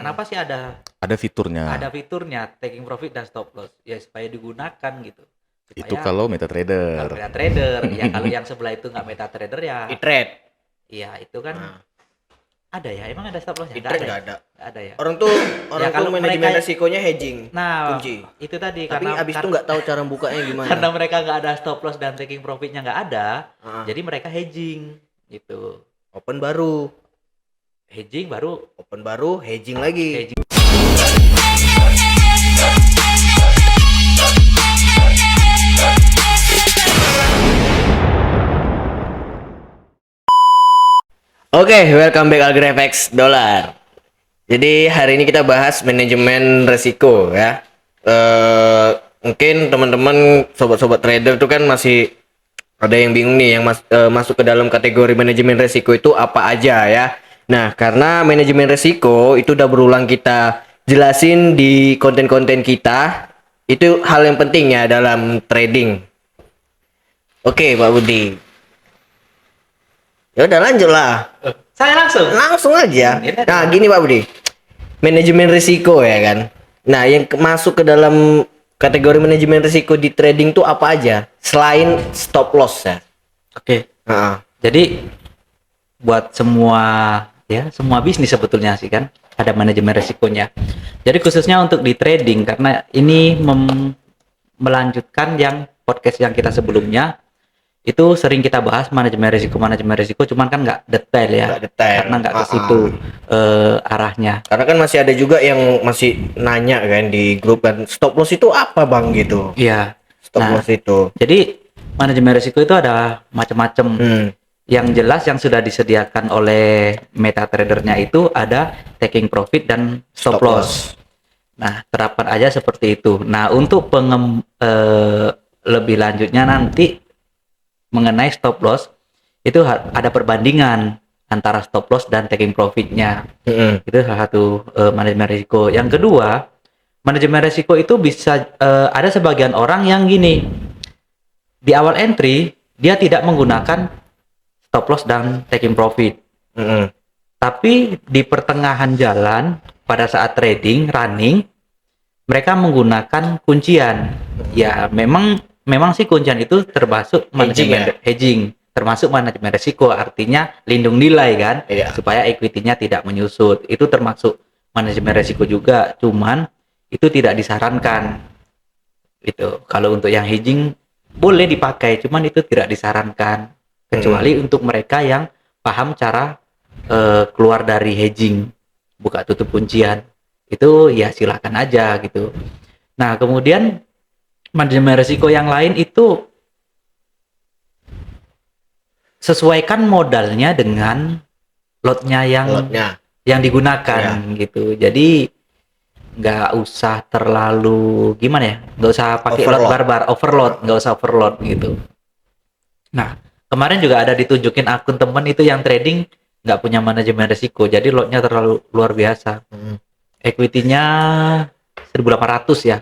Kenapa sih Ada fiturnya. ada fiturnya taking profit dan stop loss? Ya supaya digunakan gitu. Itu Supaya kalau kalau MetaTrader. MetaTrader, ya kalau yang sebelah itu nggak MetaTrader ya, E-trade. iya itu kan Nah, ada ya. Emang ada stop lossnya? E-trade ya? nggak ada. Nggak ada ya. Orang tuh kalau manajemen mereka- resikonya hedging. Nah, kunci. itu tadi Tapi abis itu nggak tahu cara bukanya gimana. karena mereka nggak ada stop loss dan taking profitnya nggak ada, Ah, jadi mereka hedging gitu. open baru, Hedging baru hedging lagi. hedging. Oke, welcome back AgriFX Dollar. Jadi hari ini kita bahas manajemen resiko ya. Mungkin teman-teman sobat-sobat trader tuh kan masih ada yang bingung nih yang masuk ke dalam kategori manajemen resiko itu apa aja ya. Nah, karena manajemen resiko itu udah berulang kita jelasin di konten-konten kita, itu hal yang penting ya dalam trading. Oke, Pak Budi. Ya udah lanjut lah. Saya Langsung aja. Ini Nah, gini Pak Budi. Manajemen risiko ya kan. Nah, yang masuk ke dalam kategori manajemen risiko di trading tuh apa aja? Selain stop loss ya. Oke. Heeh. Jadi buat semua bisnis sebetulnya sih kan ada manajemen resikonya. Jadi khususnya untuk di trading karena ini melanjutkan yang podcast yang kita sebelumnya itu sering kita bahas manajemen risiko cuman kan nggak detail ya. Nggak detail. Karena nggak ke situ arahnya. Karena kan masih ada juga yang masih nanya kan di grup kan, stop loss itu apa Bang gitu. Iya. Stop Nah, loss itu. Jadi manajemen risiko itu ada macam-macam. Yang jelas yang sudah disediakan oleh MetaTrader-nya itu ada taking profit dan stop loss. Nah, terapkan aja seperti itu. Nah, untuk lebih lanjutnya nanti mengenai stop loss itu ada perbandingan antara stop loss dan taking profitnya. Itu salah satu manajemen risiko. Yang kedua, manajemen risiko itu bisa ada sebagian orang yang gini, di awal entry dia tidak menggunakan stop loss dan taking profit. Tapi di pertengahan jalan pada saat trading running mereka menggunakan kuncian. Ya memang sih kuncian itu termasuk manajemen hedging, termasuk manajemen risiko, artinya lindung nilai kan, supaya equity-nya tidak menyusut. Itu termasuk manajemen risiko juga, cuman itu tidak disarankan. Itu kalau untuk yang hedging boleh dipakai, cuman itu tidak disarankan kecuali untuk mereka yang paham cara keluar dari hedging, buka tutup kuncian. Itu ya silakan aja gitu. Nah, kemudian manajemen risiko yang lain itu sesuaikan modalnya dengan lotnya yang digunakan gitu. Jadi nggak usah terlalu gimana ya, nggak usah pakai lot barbar, nggak usah overload gitu. Nah, kemarin juga ada ditunjukin akun temen itu yang trading nggak punya manajemen risiko, jadi lotnya terlalu luar biasa. Equity-nya 1.800 ya.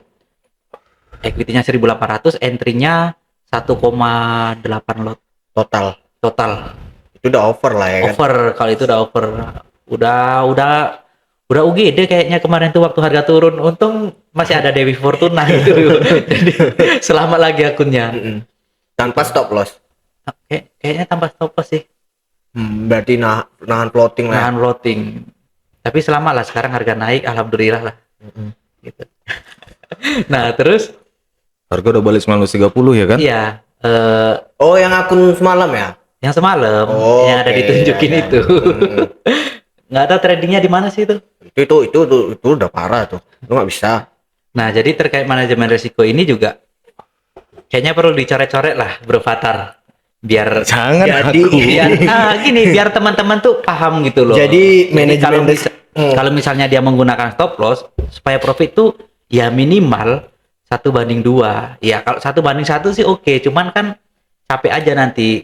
Equity-nya 1.800, entry-nya 1,8 lot total. Itu udah over lah ya kan. Over, kalau itu udah over. Udah UGD kayaknya kemarin tuh waktu harga turun. Untung masih ada Dewi Fortuna gitu. Jadi selamat lagi akunnya. Tanpa stop loss. Kayaknya tanpa stop loss sih. Berarti nahan floating lah. Nahan floating. Tapi selamat lah, sekarang harga naik, alhamdulillah lah. Gitu. Nah, terus Harga udah balik 930 ya kan? iya. Oh, yang akun semalam ya? Yang semalam yang ada ditunjukin itu. Nggak ada tradingnya di mana sih itu? Itu udah parah tuh. Lu nggak bisa. Nah, jadi terkait manajemen risiko ini juga kayaknya perlu dicoret-coret lah, Bro Fatar. Biar Jangan gini, biar teman-teman tuh paham gitu loh. Jadi manajemen kalau misalnya dia menggunakan stop loss supaya profit tuh ya minimal 1:2. Ya kalau 1:1 sih oke, cuman kan capek aja nanti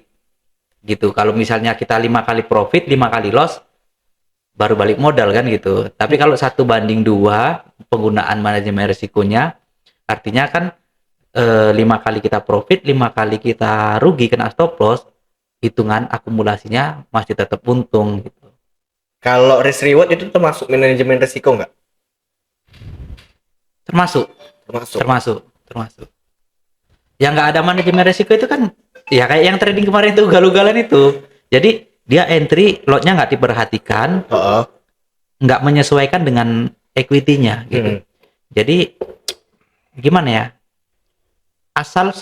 gitu. Kalau misalnya kita 5 kali profit, 5 kali loss baru balik modal kan gitu. Tapi kalau 1:2 penggunaan manajemen risikonya artinya kan 5 kali kita profit, 5 kali kita rugi kena stop loss, hitungan akumulasinya masih tetap untung gitu. Kalau risk reward itu termasuk manajemen resiko nggak? Termasuk. Termasuk. Yang nggak ada manajemen resiko itu kan ya kayak yang trading kemarin itu ugal-ugalan itu. Jadi dia entry lotnya nggak diperhatikan, nggak menyesuaikan dengan equity-nya gitu. Jadi gimana ya? Asal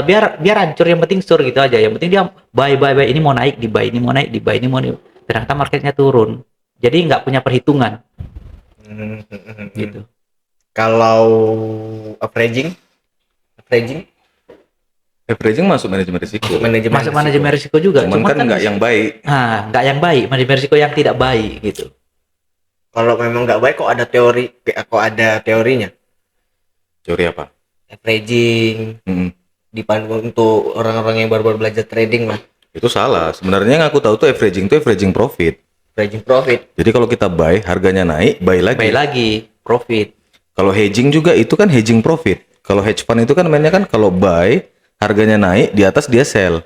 biar hancur, yang penting sur gitu aja. Yang penting dia buy ini mau naik di buy, ini mau naik di buy, ini mau naik. Ternyata marketnya turun. Jadi nggak punya perhitungan. Gitu. Kalau averaging Averaging masuk manajemen risiko. Masuk manajemen risiko juga. Cuman kan nggak yang baik. Nah, nggak yang baik, manajemen risiko yang tidak baik gitu. Kalau memang nggak baik, kok ada teorinya? Teori apa? Averaging dipandu untuk orang-orang yang baru belajar trading lah. Itu salah. Sebenarnya yang aku tahu tuh averaging profit. Averaging profit. Jadi kalau kita buy, harganya naik, buy lagi. Buy lagi, profit. Kalau hedging juga itu kan hedging profit. Kalau hedge fund itu kan mainnya kan kalau buy, harganya naik, di atas dia sell.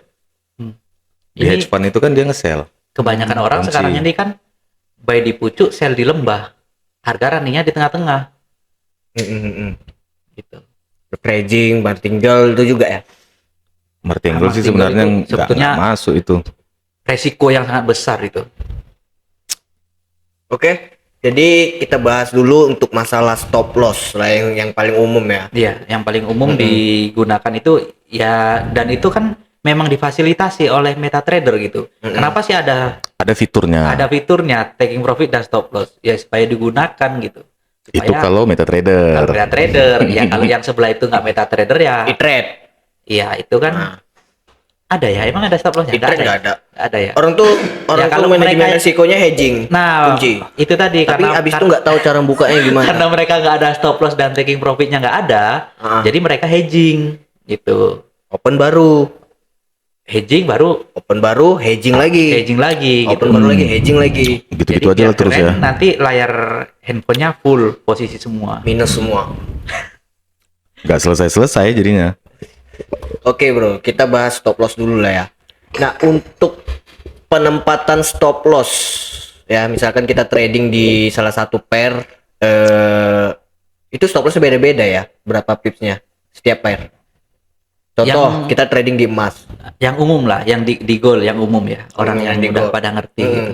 Di Ini hedge fund itu kan dia nge-sell. kebanyakan orang kunci. sekarang ini kan buy di pucuk, sell di lembah. Harga runningnya di tengah-tengah. Gitu. Averaging, martingale itu juga ya. Martingale sih martingale sebenarnya itu nggak sebetulnya masuk itu. Resiko yang sangat besar itu. Oke, jadi kita bahas dulu untuk masalah stop loss lah yang paling umum ya. Iya, yang paling umum digunakan itu ya, dan itu kan memang difasilitasi oleh MetaTrader gitu. Kenapa sih ada Ada fiturnya. fiturnya taking profit dan stop loss? Ya supaya digunakan gitu. Itu Supaya kalau MetaTrader. kalau MetaTrader, ya kalau yang sebelah itu nggak MetaTrader ya, E-trade. iya itu kan ada ya, emang ada stop lossnya? E-trade nggak ada. Ada ya. Orang tuh kalau manajemen mereka- resikonya hedging. Nah, kunci. itu tadi Tapi abis itu nggak tahu cara bukanya gimana. karena mereka nggak ada stop loss dan taking profitnya nggak ada, jadi mereka hedging gitu. Open baru, Hedging baru hedging lagi. hedging lagi gitu. Open baru lagi, hedging lagi. Gitu-gitu aja biar lah terus keren, ya. nanti layar handphonenya full posisi semua. Minus semua. Nggak selesai-selesai jadinya. Oke bro, kita bahas stop loss dulu lah ya. Nah, untuk penempatan stop loss ya, misalkan kita trading di salah satu pair, itu stop lossnya beda-beda ya, berapa pipsnya setiap pair. Contoh, kita trading di emas. Yang umum lah, yang di gold yang umum ya, orang yang di udah gold. pada ngerti gitu.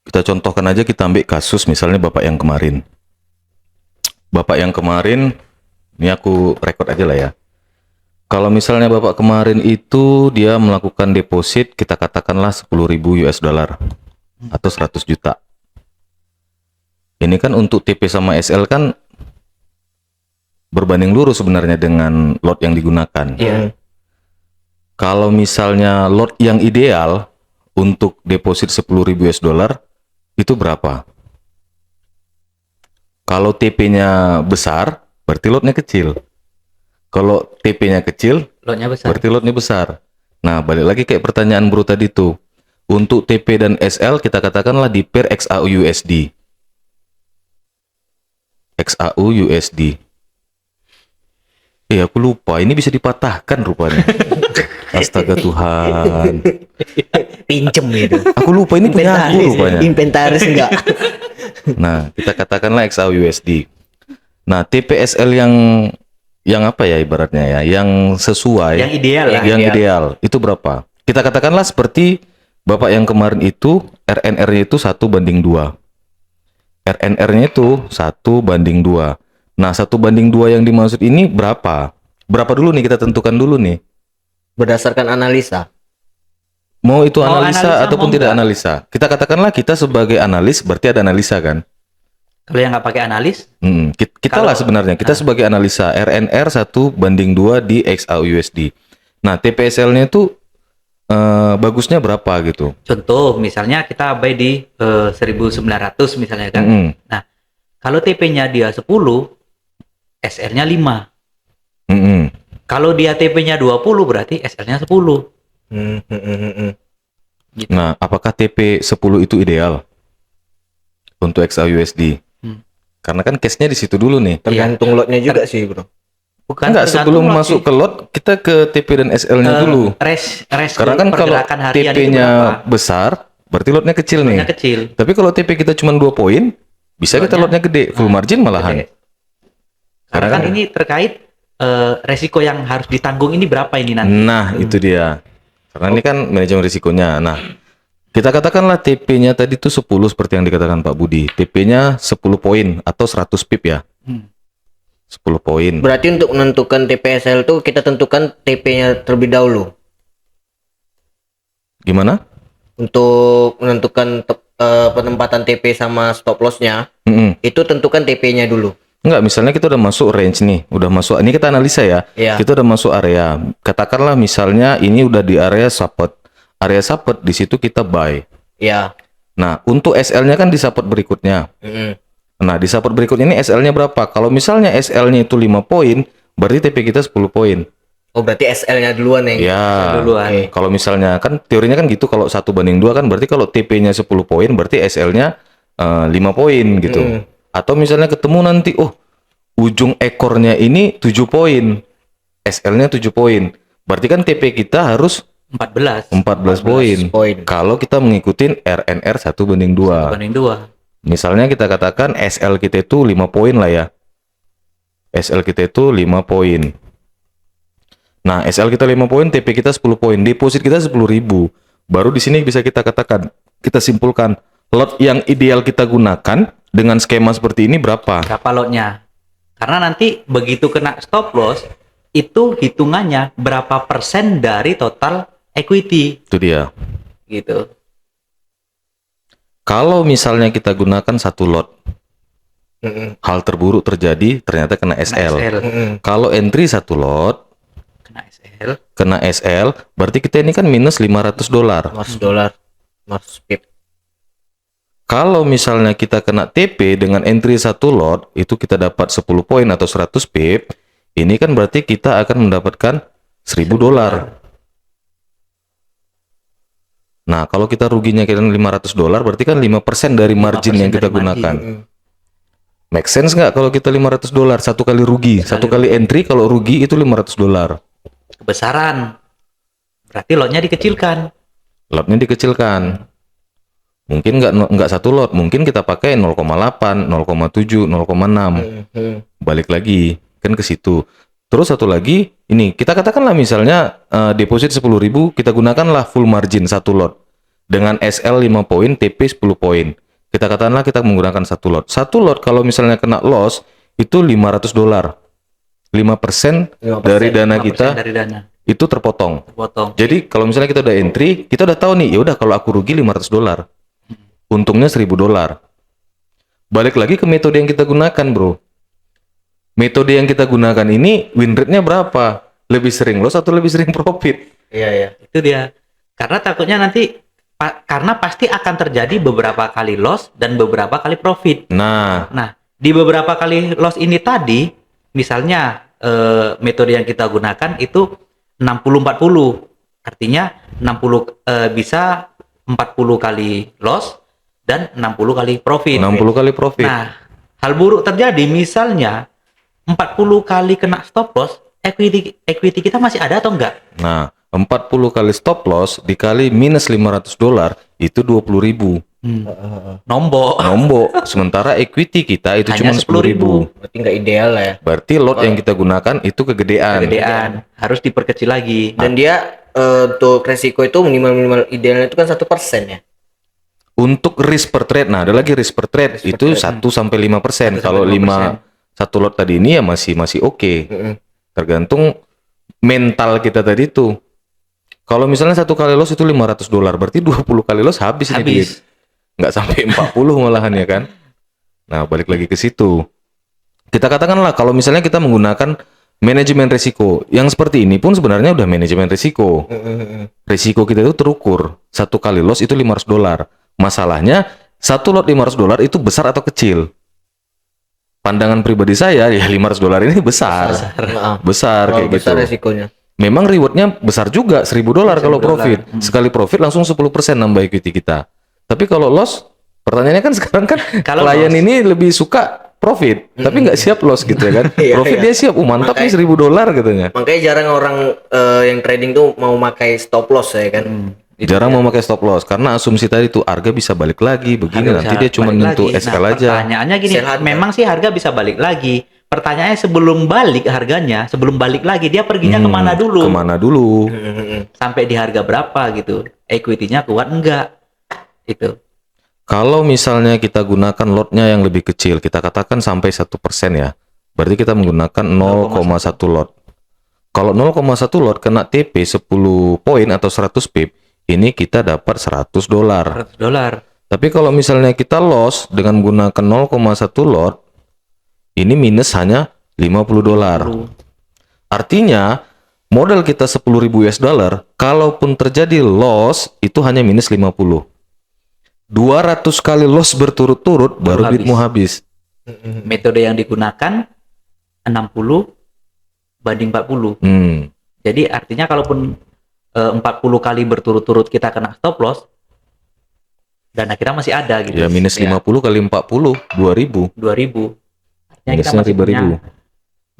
Kita contohkan aja, kita ambil kasus misalnya Bapak yang kemarin. Bapak yang kemarin, ini aku rekod aja lah ya. Kalau misalnya Bapak kemarin itu dia melakukan deposit, kita katakanlah 10.000 US dollar atau 100 juta. Ini kan untuk TP sama SL kan berbanding lurus sebenarnya dengan lot yang digunakan. Iya. Kalau misalnya lot yang ideal untuk deposit 10.000 US dollar itu berapa? Kalau TP-nya besar, berarti lotnya kecil. Kalau TP-nya kecil, Lotnya besar. berarti lotnya besar. Nah, balik lagi kayak pertanyaan bro tadi tuh. Untuk TP dan SL kita katakanlah di pair XAU USD. XAU USD. Aku lupa. Ini bisa dipatahkan rupanya. Astaga Tuhan. Pinjem itu. Aku lupa ini punya aku rupanya. Inventaris enggak. Nah, kita katakanlah XAU USD. Nah, TPSL yang apa ya ibaratnya ya, yang sesuai, Yang ideal lah. yang ideal itu berapa? Kita katakanlah seperti Bapak yang kemarin itu RNR-nya itu 1:2. RNR-nya itu 1:2. Nah, 1:2 yang dimaksud ini berapa? Berapa dulu nih, kita tentukan dulu nih. Berdasarkan analisa. Mau itu Mau analisa analisa, ataupun mau tidak enggak? analisa. Kita katakanlah kita sebagai analis berarti ada analisa kan? Kalau yang nggak pakai analis, Kita Kalau- lah sebenarnya, kita sebagai analisa RNR 1:2 di XAU USD. Nah, TPSL-nya itu bagusnya berapa gitu? contoh misalnya kita buy di 1.900 misalnya kan. Nah, kalau TP-nya dia 10, SL-nya 5. Kalau dia TP-nya 20 berarti SL-nya 10. Gitu. Nah, apakah TP 10 itu ideal untuk XAU USD? Karena kan case-nya di situ dulu nih. Tergantung lotnya juga sih, bro. Bukan Enggak, tergantung sebelum lot masuk sih. ke lot, kita ke TP dan SL-nya dulu. Res Karena kan kalau pergerakan harian itu TP-nya berapa? besar, berarti lotnya kecil nih. Lotnya kecil. Tapi kalau TP kita cuma 2 poin, bisa kita lotnya gede, full margin malahan. Gede. Karena kan ini terkait resiko yang harus ditanggung ini berapa ini nanti. Nah, itu dia. Karena ini kan manajemen risikonya. Nah, kita katakanlah TP-nya tadi tuh 10 seperti yang dikatakan Pak Budi. TP-nya 10 poin atau 100 pip ya. 10 poin. Berarti untuk menentukan TPSL tuh kita tentukan TP-nya terlebih dahulu. Gimana? Untuk menentukan penempatan TP sama stop loss-nya, itu tentukan TP-nya dulu. Enggak, misalnya kita udah masuk range nih, udah masuk, ini kita analisa ya. Iya. Kita udah masuk area. Katakanlah misalnya ini udah di area support. Area support di situ kita buy. Iya. Nah, untuk SL-nya kan di support berikutnya. Nah, di support berikutnya ini SL-nya berapa? Kalau misalnya SL-nya itu 5 poin, berarti TP kita 10 poin. Oh, berarti SL-nya duluan yang Ya, duluan. kalau misalnya kan teorinya kan gitu, kalau 1:2 kan berarti kalau TP-nya 10 poin berarti SL-nya 5 poin gitu. Atau misalnya ketemu nanti ujung ekornya ini 7 poin. SL-nya 7 poin. Berarti kan TP kita harus 14 14 poin. Kalau kita mengikuti RNR 1:2. banding 2. Misalnya kita katakan SL kita itu 5 poin lah ya. SL kita itu 5 poin. Nah, SL kita 5 poin, TP kita 10 poin, deposit kita 10.000. Baru di sini bisa kita katakan, kita simpulkan lot yang ideal kita gunakan dengan skema seperti ini berapa? Berapa lotnya? Karena nanti begitu kena stop loss, itu hitungannya berapa persen dari total equity. Itu dia. Gitu. Kalau misalnya kita gunakan satu lot, hal terburuk terjadi, ternyata kena SL. Kalau entry satu lot, kena SL, berarti kita ini kan minus $500. $500. 500 pip. Kalau misalnya kita kena TP dengan entry satu lot, itu kita dapat 10 poin atau 100 pip, ini kan berarti kita akan mendapatkan $1.000. Nah, kalau kita ruginya kira $500, berarti kan 5% dari margin yang kita gunakan. Make sense nggak kalau kita $500 satu kali rugi, satu kali entry kalau rugi itu $500. Kebesaran. Berarti lotnya dikecilkan. Lotnya dikecilkan. Mungkin nggak satu lot, mungkin kita pakai 0,8, 0,7, 0,6. Balik lagi kan ke situ. Terus satu lagi, ini kita katakanlah misalnya deposit 10.000, kita gunakanlah full margin satu lot dengan SL 5 poin, TP 10 poin. Kita katakanlah kita menggunakan satu lot. Satu lot kalau misalnya kena loss itu $500. 5% dari dana 5% kita dari dana itu terpotong. Jadi kalau misalnya kita udah entry, kita udah tahu nih, ya udah kalau aku rugi $500. Untungnya $1.000. Balik lagi ke metode yang kita gunakan, bro. Metode yang kita gunakan ini win rate-nya berapa? Lebih sering loss atau lebih sering profit? Iya. itu dia. Karena takutnya nanti karena pasti akan terjadi beberapa kali loss dan beberapa kali profit. Nah, Di beberapa kali loss ini tadi, misalnya metode yang kita gunakan itu 60-40. Artinya 60 bisa 40 kali loss dan 60 kali profit. 60 kali profit. Nah, hal buruk terjadi misalnya 40 kali kena stop loss, equity kita masih ada atau enggak? Nah, 40 kali stop loss dikali minus $500 itu 20.000. Nombok. Sementara equity kita itu cuma Hanya 10.000. Berarti nggak ideal lah ya. Berarti lot yang kita gunakan itu kegedean. Harus diperkecil lagi. Dan dia untuk resiko itu minimal idealnya itu kan 1% ya. Untuk risk per trade, nah ada lagi risk per trade itu 1 sampai 5%. Kalau 5 satu lot tadi ini ya masih oke. Tergantung mental kita tadi itu. Kalau misalnya satu kali loss itu $500, berarti 20 kali loss habis. Ini duit. Nggak sampai 40 malahan ya kan. Nah, balik lagi ke situ. Kita katakanlah kalau misalnya kita menggunakan manajemen risiko, yang seperti ini pun sebenarnya udah manajemen risiko. Risiko kita itu terukur. Satu kali loss itu $500. Masalahnya satu lot $500 itu besar atau kecil? Pandangan pribadi saya ya $500 ini besar. Besar kayak besar gitu. resikonya. Memang rewardnya besar juga $1.000 kalau profit. Sekali profit langsung 10% nambah equity kita. Tapi kalau loss, pertanyaannya kan sekarang kan Kalau klien loss. ini lebih suka profit, tapi nggak siap loss gitu ya kan. Profit dia siap, mantap nih $1.000 katanya. Makanya jarang orang yang trading tuh mau pakai stop loss ya kan. Jarang mau pakai stop loss karena asumsi tadi tuh harga bisa balik lagi begini, Harga nanti bisa dia cuma balik nyentuh lagi. SL Nah, aja. pertanyaannya gini, Sell harga. memang sih harga bisa balik lagi. Pertanyaannya sebelum balik harganya, sebelum balik lagi dia perginya kemana dulu? Kemana dulu? Sampai di harga berapa gitu? Equity-nya kuat enggak? Itu. Kalau misalnya kita gunakan lotnya yang lebih kecil, kita katakan sampai 1% ya. Berarti kita menggunakan 0,1 lot. Kalau 0,1 lot kena TP 10 poin atau 100 pip, ini kita dapat $100. $100. Tapi kalau misalnya kita loss dengan menggunakan 0,1 lot, ini minus hanya $50. Artinya, modal kita 10.000 US dollar, kalaupun terjadi loss, itu hanya minus 50. 200 kali loss berturut-turut, baru duitmu habis. Metode yang digunakan 60 banding 40. Jadi artinya kalaupun 40 kali berturut-turut kita kena stop loss, dana kita masih ada gitu. Ya, minus 50 kali 40, 2.000. 2.000. Artinya kita Minusnya masih 3.000.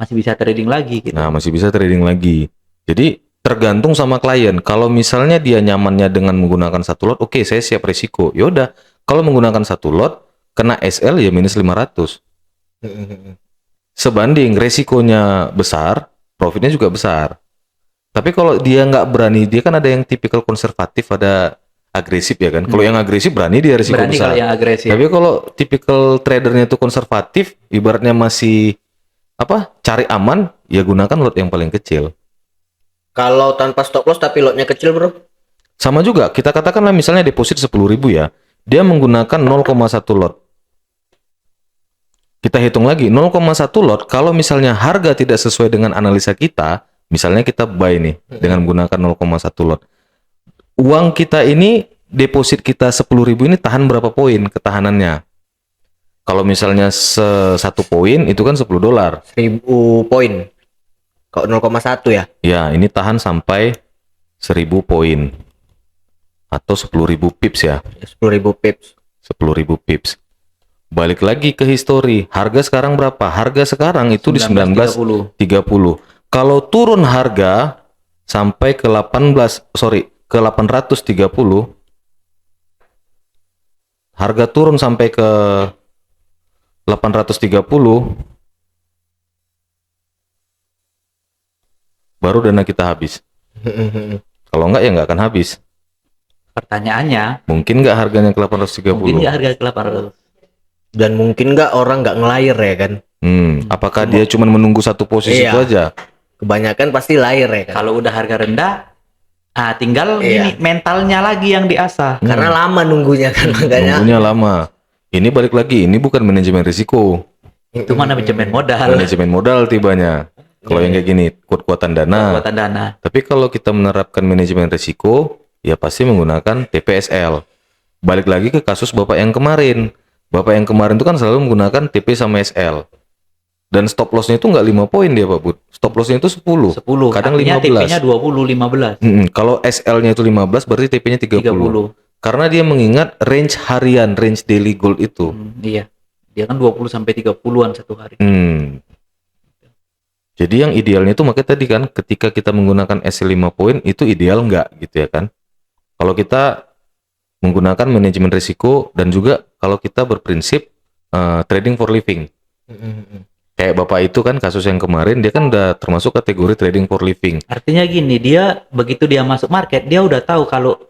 masih bisa trading lagi gitu. Nah, masih bisa trading lagi. Jadi, tergantung sama klien. Kalau misalnya dia nyamannya dengan menggunakan satu lot, oke, saya siap risiko. Yaudah, kalau menggunakan satu lot, kena SL ya minus 500. Sebanding resikonya besar, profitnya juga besar. Tapi kalau dia nggak berani, dia kan ada yang tipikal konservatif, ada agresif ya kan. Kalau yang agresif berani dia risiko Berani besar. kalau yang agresif. Tapi kalau tipikal tradernya itu konservatif, ibaratnya masih cari aman, ya gunakan lot yang paling kecil. Kalau tanpa stop loss tapi lotnya kecil, bro? Sama juga, kita katakanlah misalnya deposit 10.000 ya, dia menggunakan 0,1 lot. Kita hitung lagi, 0,1 lot, kalau misalnya harga tidak sesuai dengan analisa kita, misalnya kita buy nih, dengan menggunakan 0,1 lot. Uang kita ini, deposit kita 10.000 ini tahan berapa poin ketahanannya? Kalau misalnya 1 poin, itu kan $10. 1.000 poin. Kok 0,1 ya? Ya, ini tahan sampai 1.000 poin. Atau 10.000 pips ya. 10.000 pips. 10.000 pips. Balik lagi ke histori. Harga sekarang berapa? Harga sekarang itu di 19.30. Kalau turun harga sampai ke 830. Harga turun sampai ke 830. Baru dana kita habis. Kalau enggak ya nggak akan habis. Pertanyaannya, Mungkin nggak harganya ke 830? mungkin nggak harga ke 800? Dan mungkin nggak orang nggak ngelayar ya kan? Apakah dia cuma menunggu satu posisi Iya. itu aja? Kebanyakan pasti layar ya kan? Kalau udah harga rendah, tinggal gini, mentalnya lagi yang diasah. Karena lama nunggunya kan, makanya. Nunggunya lama. Ini balik lagi, ini bukan manajemen risiko. Itu mana manajemen modal, Manajemen modal tibanya. Kalau yang kayak gini, kuat-kuatan dana. kekuatan dana. Tapi kalau kita menerapkan manajemen risiko, ya pasti menggunakan TPSL. Balik lagi ke kasus Bapak yang kemarin. Bapak yang kemarin itu kan selalu menggunakan TP sama SL. Dan stop loss-nya itu nggak 5 poin dia, Pak Bud. Stop loss-nya itu 10. 10. Kadang Artinya 15. TP-nya 20, 15. Kalau SL-nya itu 15, berarti TP-nya 30. 30. Karena dia mengingat range harian, range daily gold itu. Iya. Dia kan 20 sampai 30-an satu hari. Jadi yang idealnya itu makanya tadi kan ketika kita menggunakan SL 5 poin itu ideal nggak gitu ya kan. Kalau kita menggunakan manajemen risiko dan juga kalau kita berprinsip trading for living. Kayak Bapak itu kan kasus yang kemarin dia kan udah termasuk kategori trading for living. Artinya gini, dia begitu dia masuk market, dia udah tahu kalau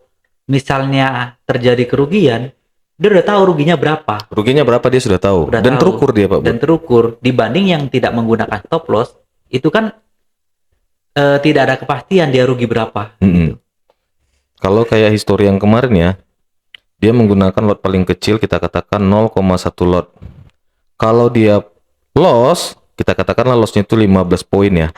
misalnya terjadi kerugian, dia udah tahu ruginya berapa. Ruginya berapa dia sudah tahu. Udah Dan tahu. terukur dia Pak Bud. Dan terukur. Dibanding yang tidak menggunakan stop loss, itu kan tidak ada kepastian dia rugi berapa. Kalau kayak histori yang kemarin ya, dia menggunakan lot paling kecil, kita katakan 0,1 lot. Kalau dia loss, kita katakanlah lossnya itu 15 poin ya.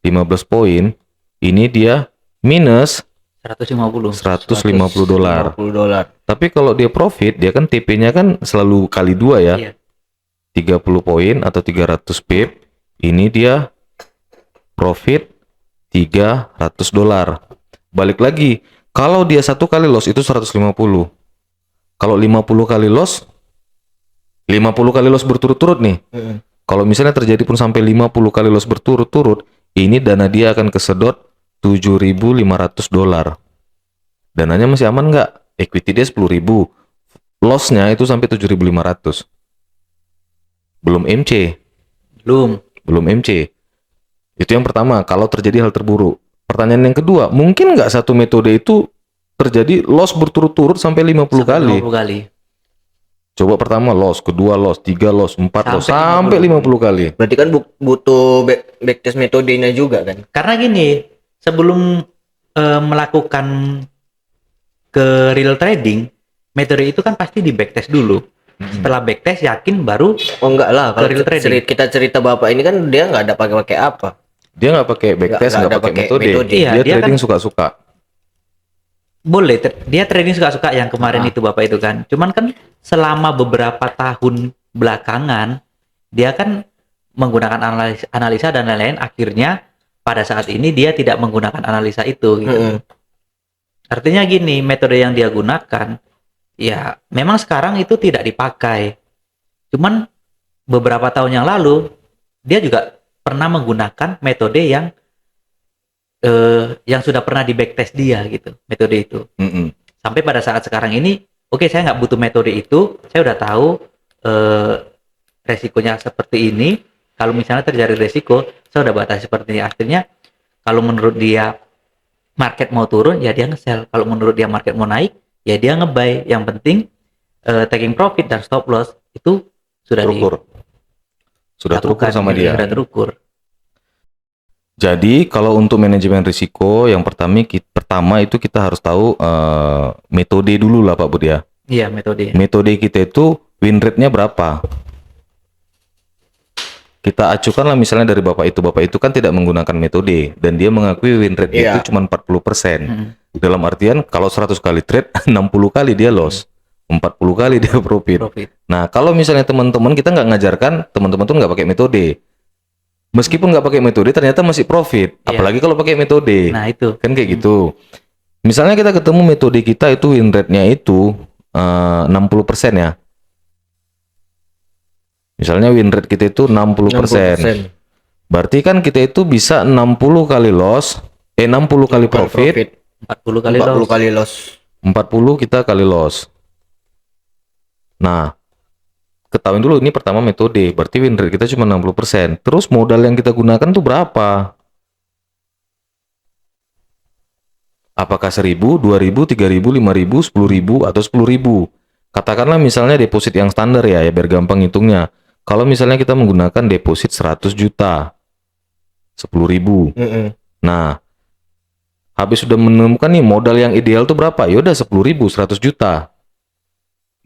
15 poin, ini dia minus 150. $150. $150. Tapi kalau dia profit, dia kan TP-nya kan selalu kali 2 ya. Iya. 30 poin atau 300 pip. Ini dia profit $300. Balik lagi, kalau dia satu kali loss itu 150. Kalau 50 kali loss, 50 kali loss berturut-turut nih. Kalau misalnya terjadi pun sampai 50 kali loss berturut-turut, ini dana dia akan kesedot $7.500. dananya masih aman nggak? Equity dia 10.000, loss-nya itu sampai 7.500. Belum MC. Belum MC. Itu yang pertama, kalau terjadi hal terburuk. Pertanyaan yang kedua, mungkin nggak satu metode itu terjadi loss berturut-turut sampai 50 kali? 50 kali. Coba pertama loss, kedua loss, tiga loss, empat loss, Sampai sampai 50 kali. Berarti kan butuh backtest metodenya juga kan? Karena gini, sebelum melakukan ke real trading, metode itu kan pasti di backtest dulu. Setelah backtest yakin baru Oh enggak lah, kalau real trading. kita cerita bapak ini kan dia nggak ada pakai apa. Dia nggak pakai backtest, Nggak nggak ada pakai pakai metode. metode. Iya, Dia dia trading kan- suka-suka. boleh dia trading suka-suka yang kemarin itu bapak itu kan. Cuman kan selama beberapa tahun belakangan dia kan menggunakan analisa dan lain-lain, akhirnya pada saat ini dia tidak menggunakan analisa itu gitu. Mm-mm. Artinya gini, metode yang dia gunakan ya memang sekarang itu tidak dipakai. Cuman beberapa tahun yang lalu dia juga pernah menggunakan metode yang sudah pernah di backtest dia gitu, metode itu. Mm-mm. Sampai pada saat sekarang ini, oke, saya nggak butuh metode itu, saya udah tahu resikonya seperti ini. Kalau misalnya terjadi resiko, saya udah batasi seperti ini. Akhirnya kalau menurut dia market mau turun, ya dia nge-sell. Kalau menurut dia market mau naik, ya dia nge-buy. Yang penting taking profit dan stop loss itu sudah Sudah terukur sama gitu, dia. sudah terukur. Jadi kalau untuk manajemen risiko, yang pertama itu kita harus tahu metode dulu lah Pak Budi ya. Iya, metode. Metode kita itu win rate-nya berapa? Kita acukan lah misalnya dari bapak itu kan tidak menggunakan metode dan dia mengakui win rate Iya. itu cuma 40%. Mm-mm. Dalam artian kalau 100 kali trade 60 kali dia loss, 40 kali dia profit. Nah, kalau misalnya teman-teman kita nggak ngajarkan, teman-teman tuh nggak pakai metode. Meskipun nggak pakai metode ternyata masih profit. Iya. Apalagi kalau pakai metode. Nah, itu. Kan kayak gitu. Misalnya kita ketemu metode kita itu win rate-nya itu 60% ya. Misalnya win rate kita itu 60%. Berarti kan kita itu bisa 60 kali loss, 60 kali profit, 40 kali 40 loss. kali loss. 40 kita kali loss. Nah, ketahuin dulu ini pertama metode, berarti win rate kita cuma 60%. Terus modal yang kita gunakan tuh berapa? Apakah 1.000, 2.000, 3.000, 5.000, 10.000 atau 10.000? Katakanlah misalnya deposit yang standar ya biar gampang hitungnya. Kalau misalnya kita menggunakan deposit 100 juta, 10.000. Mm-mm. Nah, habis sudah menemukan nih modal yang ideal tuh berapa? Ya udah 10.000, 100 juta.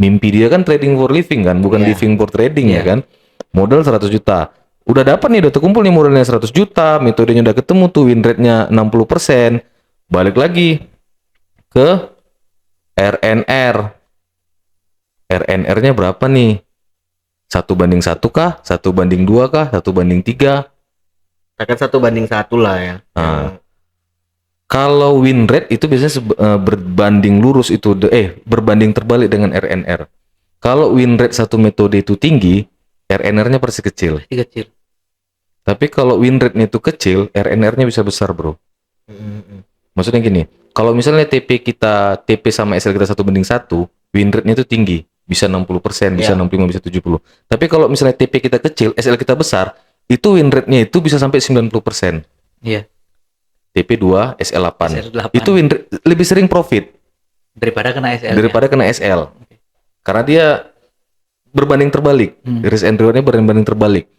Mimpi dia kan trading for living kan, bukan Iya. living for trading ya Iya. kan. Modal 100 juta. Udah dapat nih, udah terkumpul nih modalnya 100 juta, metodenya udah ketemu tuh, win rate-nya 60%. Balik lagi ke RNR. RNR-nya berapa nih? 1:1 kah? 1:2 kah? 1:3? Akan 1:1 lah ya. Nah. Kalau win rate itu biasanya berbanding lurus itu berbanding terbalik dengan RNR. Kalau win rate satu metode itu tinggi, RNR-nya pasti kecil. Pasti kecil. Tapi kalau win rate-nya itu kecil, RNR-nya bisa besar, Bro. Mm-mm. Maksudnya gini, kalau misalnya TP sama SL kita 1:1, win rate-nya itu tinggi, bisa 60%, bisa Iya. 65, bisa 70. Tapi kalau misalnya TP kita kecil, SL kita besar, itu win rate-nya itu bisa sampai 90%. Iya. TP2, SL8. SL8. Itu win rate lebih sering profit Daripada kena SL. daripada kena SL. Karena dia berbanding terbalik. Risk and reward-nya berbanding terbalik.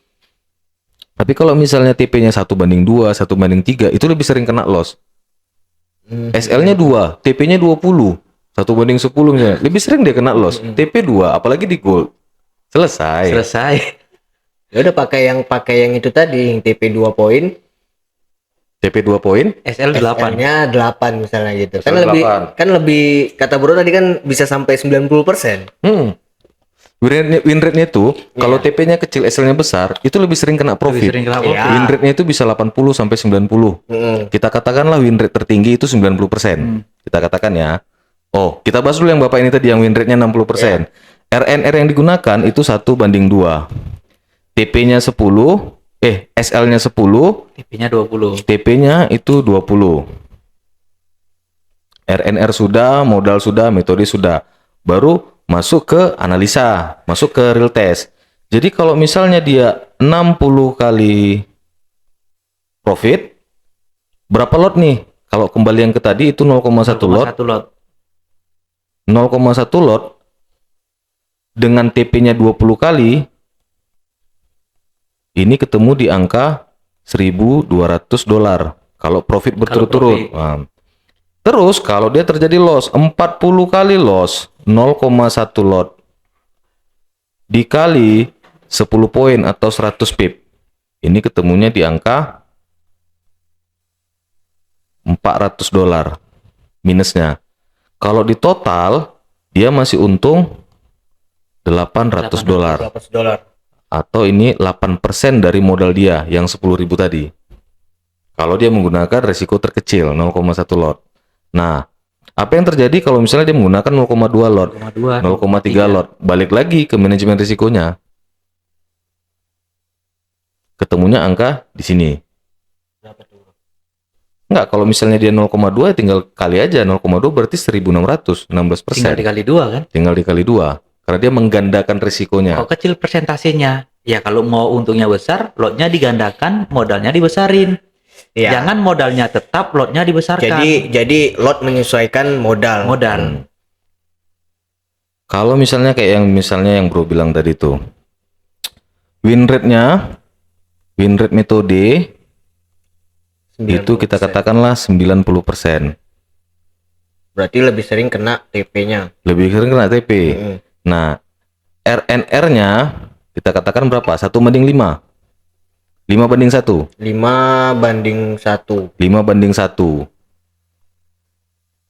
Tapi kalau misalnya TP-nya 1:2, 1:3, itu lebih sering kena loss. SL-nya 2, TP-nya 20, 1:10 misalnya. Lebih sering dia kena loss. TP 2, apalagi di gold. Selesai. Selesai. Ya udah pakai yang itu tadi, yang TP 2 poin, TP 2 poin. SL 8. SL-nya 8 misalnya gitu. SL 8. Kan lebih kata Bro tadi kan bisa sampai 90%. Win rate-nya itu kalau TP-nya kecil, SL-nya besar, itu lebih sering kena Lebih profit. sering kena Iya. profit. Win rate-nya itu bisa 80 sampai 90. Kita katakanlah win rate tertinggi itu 90%. Kita katakan ya. Oh, kita bahas dulu yang Bapak ini tadi yang win rate-nya 60%. RNR yang digunakan itu 1:2. TP-nya 10, SL-nya 10, TP-nya 20. TP-nya itu 20. RNR sudah, modal sudah, metode sudah. Baru masuk ke analisa, masuk ke real test. Jadi kalau misalnya dia 60 kali profit, berapa lot nih? Kalau kembali yang ke tadi itu 0,1 lot. 1 lot. 0,1 lot dengan TP-nya 20 kali, ini ketemu di angka $1.200 kalau profit berturut-turut. Nah, terus kalau dia terjadi loss 40 kali loss, 0,1 lot dikali 10 poin atau 100 pip, ini ketemunya di angka $400 minusnya. Kalau di total dia masih untung $800 $800. atau ini 8% dari modal dia yang 10.000 tadi. Kalau dia menggunakan resiko terkecil 0,1 lot. Nah, apa yang terjadi kalau misalnya dia menggunakan 0,2 lot, 0,3 lot? Balik lagi ke manajemen risikonya. Ketemunya angka di sini. Enggak, kalau misalnya dia 0,2 tinggal kali aja 0,2 berarti 1.600, 16%. Tinggal dikali 2 kan? Tinggal dikali 2 karena dia menggandakan risikonya. Kalau kecil persentasenya, ya kalau mau untungnya besar, lotnya digandakan, modalnya dibesarin. Iya. Jangan modalnya tetap, lotnya dibesarkan. Jadi lot menyesuaikan modal. Kalau misalnya kayak yang Bro bilang tadi tuh, win rate metode 90%. itu kita katakanlah 90%. Berarti lebih sering kena TP-nya. Lebih sering kena TP. Nah, RNR-nya kita katakan berapa? 1:5. 5:1. 5:1. 5:1.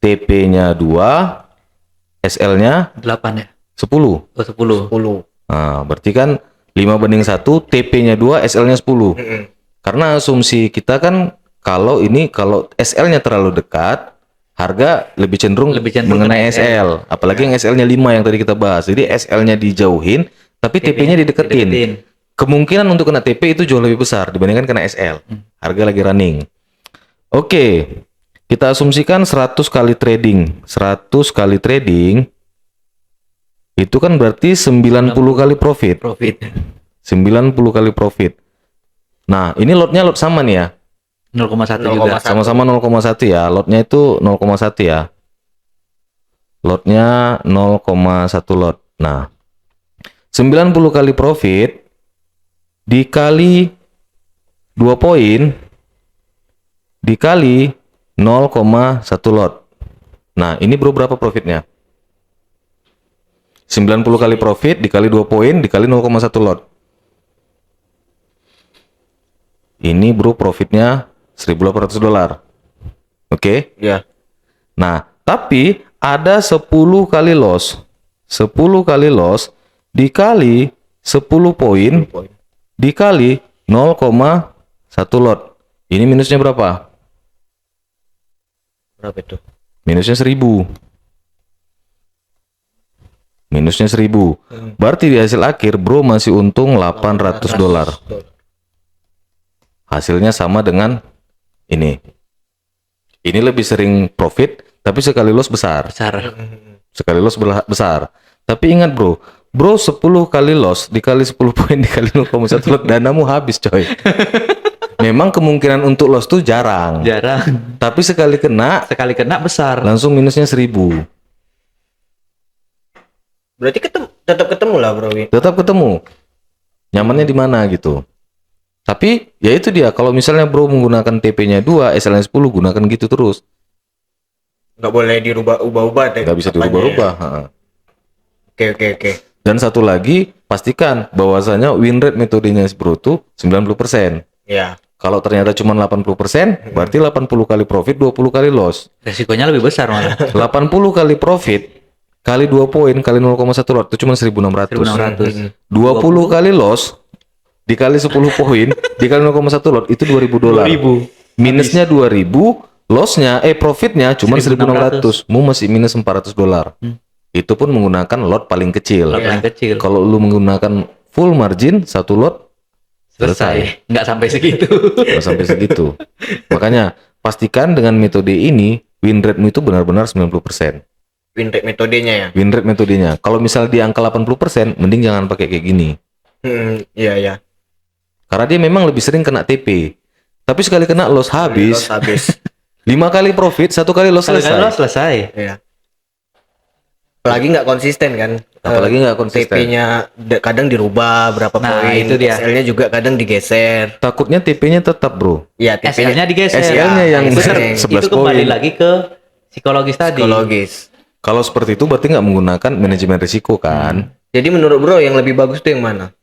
TP-nya 2, SL-nya 8 ya? 10. Oh, 10. 10. Nah, berarti kan 5:1, TP-nya 2, SL-nya 10. Karena asumsi kita kan kalau SL-nya terlalu dekat, harga lebih cenderung mengenai SL. Apalagi yang SL-nya 5 yang tadi kita bahas. Jadi SL-nya dijauhin, tapi TP-nya dideketin. Kemungkinan untuk kena TP itu jauh lebih besar dibandingkan kena SL. Harga lagi running. Oke, kita asumsikan 100 kali trading. 100 kali trading itu kan berarti 90 kali profit. 90 kali profit. Nah, ini lotnya lot sama nih ya. 0,1 juga. Sama-sama 0,1 ya. Lotnya itu 0,1 ya. Lotnya 0,1 lot. Nah, 90 kali profit dikali 2 poin dikali 0,1 lot. Nah, ini bro berapa profitnya? 90 kali profit dikali 2 poin dikali 0,1 lot. Ini bro profitnya $1.800. Oke? Ya. Nah, tapi ada 10 kali loss. 10 kali loss dikali 10 poin dikali 0,1 lot. Ini minusnya berapa? Berapa itu? Minusnya 1.000. Minusnya 1.000. Berarti di hasil akhir bro masih untung $800. Hasilnya sama dengan ini. Ini lebih sering profit, tapi sekali loss besar. Sekali loss besar. Tapi ingat bro 10 kali loss dikali 10 poin dikali 0,1 lot, danamu habis coy. Memang kemungkinan untuk loss tuh jarang. Tapi sekali kena besar. langsung minusnya 1.000. Berarti tetap ketemu lah bro. Tetap ketemu. Nyamannya di mana gitu. Tapi ya itu dia, kalau misalnya bro menggunakan TP-nya 2, SL-nya 10, gunakan gitu terus. Nggak boleh dirubah-ubah deh. Nggak bisa dirubah-ubah. Oke. Dan satu lagi, pastikan bahwasanya win rate metodenya bro tuh 90%. Ya. Kalau ternyata cuma 80%, berarti 80 kali profit, 20 kali loss. Resikonya lebih besar malah. 80 kali profit kali 2 poin kali 0,1 lot itu cuma 1.600. 20 kali loss dikali 10 poin dikali 0,1 lot itu $2.000. Minusnya 2.000, lossnya profitnya cuma 1.600. Mu masih minus $400. Itu pun menggunakan lot paling kecil. Kalau lu menggunakan full margin, satu lot selesai. Nggak sampai segitu. Nggak sampai segitu. Makanya pastikan dengan metode ini win rate-mu itu benar-benar 90%. Win rate metodenya ya. Win rate metodenya. Kalau misal di angka 80%, mending jangan pakai kayak gini. Iya ya. Karena dia memang lebih sering kena TP. Tapi sekali kena loss habis. Loss habis. 5 kali profit, 1 kali loss Kalau selesai. selesai. Iya. Apalagi nggak konsisten kan. Apalagi nggak konsisten. TP-nya kadang dirubah berapa Nah, poin. itu dia. SL-nya juga kadang digeser. Takutnya TP-nya tetap, bro. Iya, SL-nya digeser. SL-nya yang itu benar, sering. 11 Itu kembali poin. lagi ke psikologis tadi. Psikologis. Kalau seperti itu berarti nggak menggunakan manajemen risiko kan? Jadi menurut bro yang lebih bagus tuh yang mana?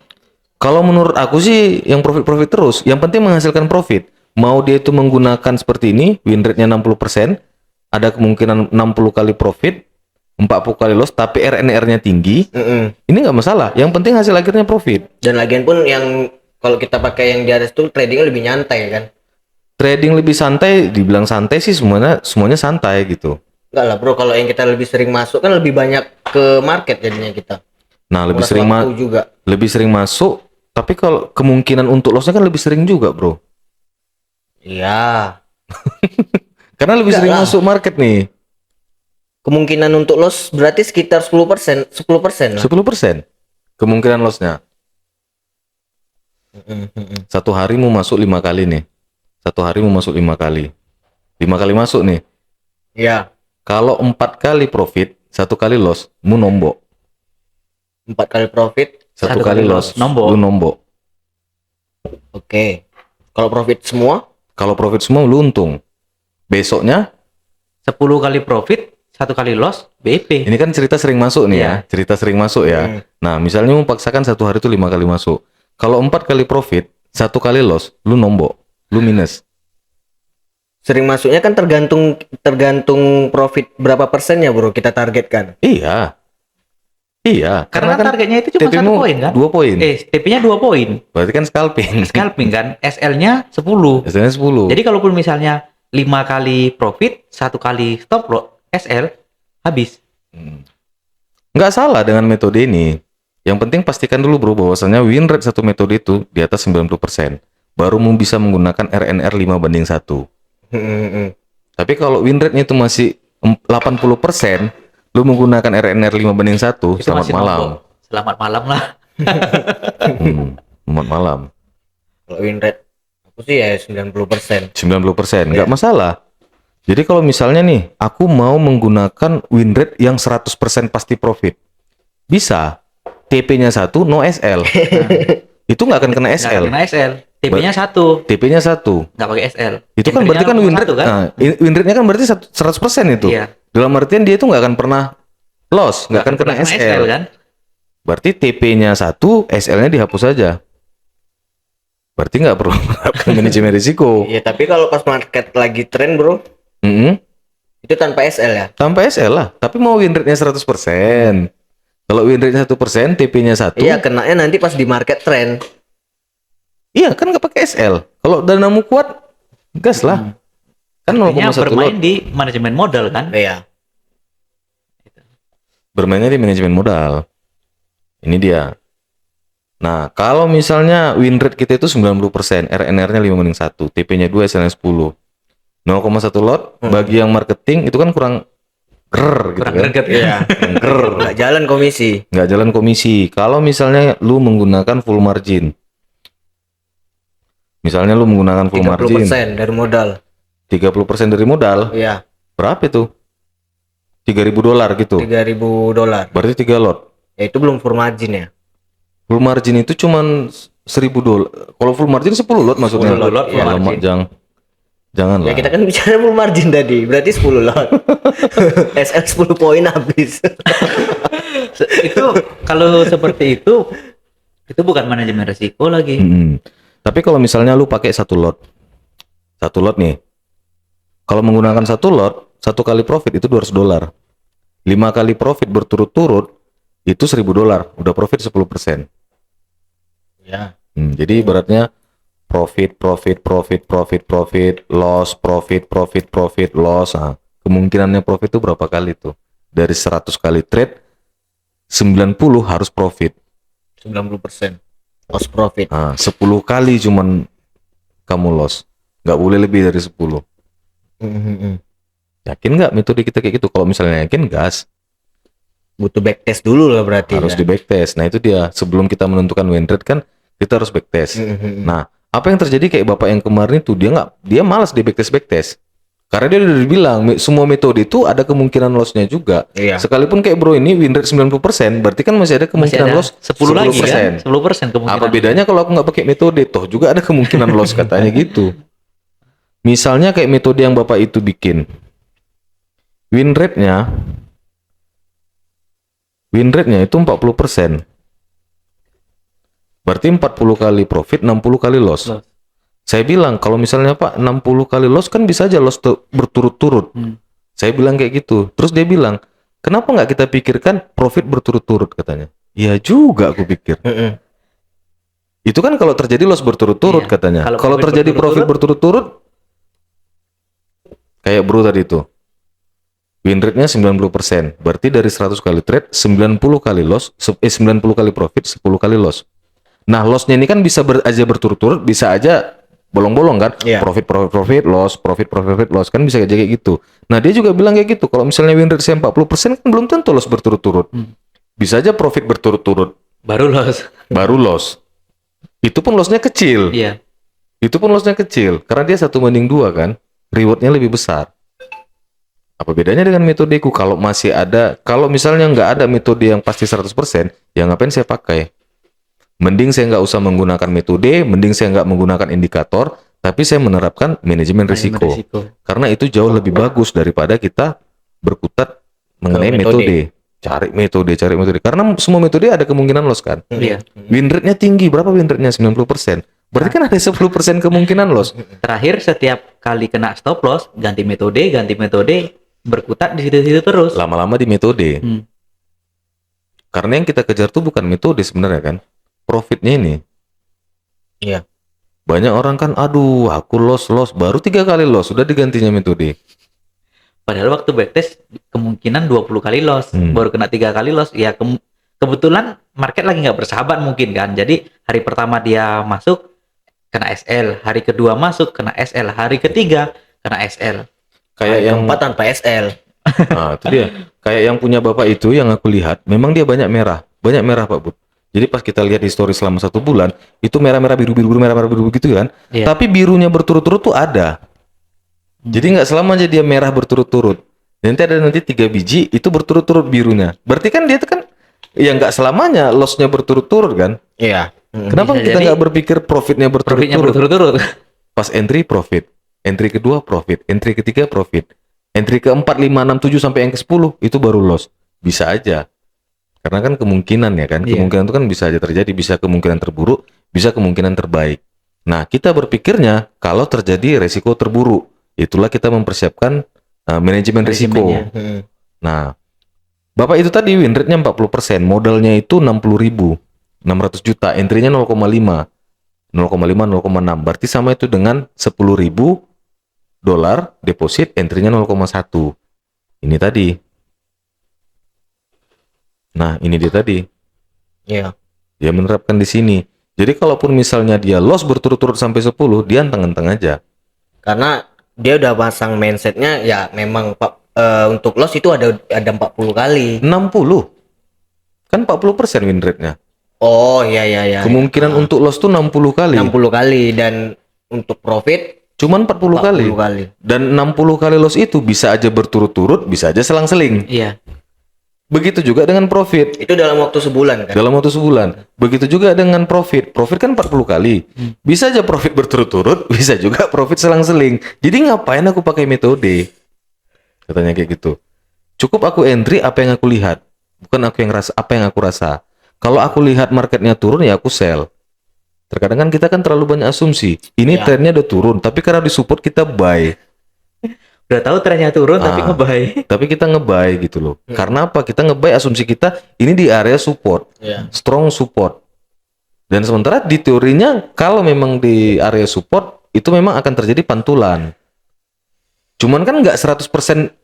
Kalau menurut aku sih yang profit terus. Yang penting menghasilkan profit. Mau dia itu menggunakan seperti ini, win rate-nya 60%, ada kemungkinan 60 kali profit, 40 kali loss, tapi RNR-nya tinggi. Ini nggak masalah. Yang penting hasil akhirnya profit. Dan lagian pun yang kalau kita pakai yang di atas tuh tradingnya lebih nyantai kan? Trading lebih santai, dibilang santai sih semuanya santai gitu. Enggak lah bro, kalau yang kita lebih sering masuk kan lebih banyak ke market jadinya kita. Nah, lebih Nguras sering waktu juga. lebih sering masuk, tapi kalau kemungkinan untuk loss-nya kan lebih sering juga, bro. Iya. Karena lebih Enggak sering lah. masuk market nih. Kemungkinan untuk loss berarti sekitar 10%, 10% lah. 10% kemungkinan loss-nya. Satu hari mau masuk 5 kali nih. Satu hari mau masuk 5 kali. 5 kali masuk nih. Iya. Kalau 4 kali profit, 1 kali loss, mu nombok. 4 kali profit. 1 kali loss, nombok. lu nombok. Oke. Kalau profit semua, Kalau profit semua lu untung. Besoknya, 10 kali profit, 1 kali loss, BP. ini kan cerita sering masuk nih ya. Iya. Cerita sering masuk ya. Nah, misalnya mau paksakan satu hari itu 5 kali masuk. Kalau 4 kali profit, 1 kali loss, lu nombok. Lu minus. sering masuknya kan tergantung profit berapa persennya bro kita targetkan. Iya. Iya. Karena kan targetnya itu cuma 1 TP-mu poin kan? 2 poin. TP-nya 2 poin. Berarti kan scalping. Scalping kan? SL-nya 10. Hasilnya 10. Jadi kalaupun misalnya 5 kali profit, 1 kali stop loss, SL, habis. Nggak salah dengan metode ini. Yang penting pastikan dulu bro bahwasannya win rate satu metode itu di atas 90%. Baru mau bisa menggunakan RNR 5:1. Tapi kalau win rate-nya itu masih 80%, lu menggunakan RNR 5:1, Itu selamat masih malam. nombok. Selamat malam lah. Selamat malam. Kalau win rate aku sih ya 90%. 90%, nggak masalah. Jadi kalau misalnya nih, aku mau menggunakan win rate yang 100% pasti profit. Bisa. TP-nya 1, no SL. Itu nggak akan kena Nggak SL. kena SL. TP-nya 1, TP-nya 1. nggak pakai SL. Itu kan berarti kan win rate, kan? nah, win rate-nya kan berarti 100% itu. Iya. Dalam artian dia itu nggak akan pernah loss, nggak akan kena SL. kan? Berarti TP-nya 1, SL-nya dihapus saja. Berarti nggak perlu menerapkan manajemen risiko. Iya tapi kalau pas market lagi tren bro, itu tanpa SL ya. Tanpa SL lah, tapi mau win rate-nya 100%. Kalau win rate-nya 1%, TP-nya 1. Iya kenanya nanti pas di market tren. Iya, kan nggak pakai SL. Kalau danamu kuat, gas lah. Kan Artinya 0,1 bermain lot. di manajemen modal kan? Iya. Bermainnya di manajemen modal. Ini dia. Nah, kalau misalnya win rate kita itu 90%, RNR-nya 5:1, TP-nya 2, SL-nya 10. 0,1 lot bagi yang marketing itu kan kurang gitu Kurang kan. greget Iya. Nggak jalan komisi. Nggak jalan komisi. Kalau misalnya lu menggunakan full margin. Misalnya lu menggunakan full margin 30% dari modal. 30% dari modal. Iya. Berapa itu? $3.000 gitu. $3.000. Berarti 3 lot. Ya itu belum full margin ya. Full margin itu cuman $1.000. Kalau full margin 10 lot maksudnya. 10 lot full Alamak, margin. jangan Ya lah. kita kan bicara full margin tadi, berarti 10 lot. SL 10 poin habis. Itu kalau seperti itu bukan manajemen risiko lagi. Tapi kalau misalnya lu pakai satu lot nih. Kalau menggunakan satu lot, 1 kali profit itu $200. 5 kali profit berturut-turut itu $1.000. Udah profit 10%. Ya. Jadi ibaratnya profit, loss, profit, loss. Nah, kemungkinannya profit itu berapa kali tuh? Dari 100 kali trade, 90 harus profit. 90%. Loss profit. Nah, 10 kali cuman kamu loss. Nggak boleh lebih dari 10. Yakin nggak metode kita kayak gitu? Kalau misalnya yakin, gas. Butuh backtest dulu lah berarti. Harus kan? di backtest. Nah itu dia, sebelum kita menentukan win rate kan kita harus backtest. Nah apa yang terjadi kayak bapak yang kemarin itu, dia malas di backtest. Karena dia udah bilang semua metode itu ada kemungkinan lossnya juga. Iya. Sekalipun kayak bro ini win rate 90%, berarti kan masih ada Masih kemungkinan ada loss 10 lagi kan? 10% kemungkinan. Apa bedanya kalau aku nggak pakai metode? Toh juga ada kemungkinan loss katanya gitu. Misalnya kayak metode yang bapak itu bikin, win rate-nya itu 40%. Berarti 40 kali profit, 60 kali loss. Loss. Saya bilang kalau misalnya Pak 60 kali loss kan bisa aja loss berturut-turut. Saya bilang kayak gitu. Terus dia bilang, kenapa nggak kita pikirkan profit berturut-turut katanya. Iya juga aku pikir. Itu kan kalau terjadi loss berturut-turut Iya. katanya. Kalau Kalau profit terjadi profit berturut-turut, kayak bro tadi itu. Win rate-nya 90%. Berarti dari 100 kali trade, 90 kali loss, 90 kali profit, 10 kali loss. Nah, loss-nya ini kan bisa aja berturut-turut, bisa aja bolong-bolong kan? Iya. Profit, loss, profit, loss. Kan bisa aja kayak gitu. Nah, dia juga bilang kayak gitu. Kalau misalnya win rate-nya 40% kan belum tentu loss berturut-turut. Bisa aja profit berturut-turut, Baru loss. baru loss. Itu pun loss-nya kecil. Iya. Itu pun loss-nya kecil. Karena dia 1/2 kan? Reward-nya lebih besar. Apa bedanya dengan metodeku? Kalau masih ada, kalau misalnya nggak ada metode yang pasti 100%, ya ngapain saya pakai? Mending saya nggak usah menggunakan metode, mending saya nggak menggunakan indikator, tapi saya menerapkan manajemen risiko. Karena itu jauh lebih bagus daripada kita berkutat mengenai metode. Cari metode. Karena semua metode ada kemungkinan loss kan? Iya. Win rate-nya tinggi, berapa win rate-nya? 90%. Berarti kan ada 10% kemungkinan loss. Terakhir setiap kali kena stop loss, ganti metode, berkutat di situ-situ terus. Lama-lama di metode. Karena yang kita kejar tuh bukan metode sebenarnya kan, profitnya ini. Iya. Banyak orang kan, aduh aku loss, baru 3 kali loss, sudah digantinya metode. Padahal waktu backtest kemungkinan 20 kali loss, baru kena 3 kali loss. Ya kebetulan market lagi nggak bersahabat mungkin kan. Jadi hari pertama dia masuk kena SL, hari kedua masuk kena SL, hari ketiga kena SL. Kayak yang keempat tanpa SL. Nah, itu dia. Kayak yang punya bapak itu yang aku lihat, memang dia banyak merah Pak Bud. Jadi pas kita lihat histori selama 1 bulan, itu merah-merah biru gitu kan. Iya. Tapi birunya berturut-turut tuh ada. Jadi nggak selamanya dia merah berturut-turut. Nanti 3 biji itu berturut-turut birunya. Berarti kan dia itu kan ya nggak selamanya lossnya berturut-turut kan. Iya. Kenapa Bisa kita jadi nggak berpikir profitnya Profitnya berturut-turut? berturut-turut. Pas entry profit, entry kedua profit, entry ketiga profit, entry keempat, 5, 6, 7 sampai yang ke-10 itu baru loss. Bisa aja. Karena kan kemungkinan ya kan, Iya. kemungkinan itu kan bisa aja terjadi, bisa kemungkinan terburuk, bisa kemungkinan terbaik. Nah, kita berpikirnya kalau terjadi resiko terburuk, itulah kita mempersiapkan manajemen risiko. Manajemennya. Nah, Bapak itu tadi win rate-nya 40%, modalnya itu 60.000, 600 juta, entry-nya 0,5, 0,6, berarti sama itu dengan 10.000 dolar deposit, entry-nya 0,1. Ini tadi. Nah, ini dia tadi. Iya. Dia menerapkan di sini. Jadi kalaupun misalnya dia loss berturut-turut sampai 10, dia anteng-anteng aja. Karena dia udah pasang mindsetnya ya memang untuk loss itu ada 40 kali. 60. Kan 40% win rate-nya. Oh iya. Kemungkinan untuk loss tuh 60 kali. 60 kali dan untuk profit Cuman 40 kali. 40 kali. Dan 60 kali loss itu bisa aja berturut-turut, bisa aja selang-seling. Iya. Begitu juga dengan profit. Itu dalam waktu sebulan kan? Dalam waktu sebulan. Begitu juga dengan profit. Profit kan 40 kali. Bisa aja profit berturut-turut, bisa juga profit selang-seling. Jadi ngapain aku pakai metode? Katanya kayak gitu. Cukup aku entry apa yang aku lihat. Bukan aku yang rasa, apa yang aku rasa. Kalau aku lihat marketnya turun, ya aku sell. Terkadang kan kita kan terlalu banyak asumsi. Ini trennya udah turun, tapi karena disupport kita buy. Udah tahu trennya turun tapi nge-buy. Tapi kita nge-buy gitu loh. Karena apa? Kita nge-buy asumsi kita ini di area support. Strong support. Dan sementara di teorinya kalau memang di area support itu memang akan terjadi pantulan. Cuman kan nggak 100%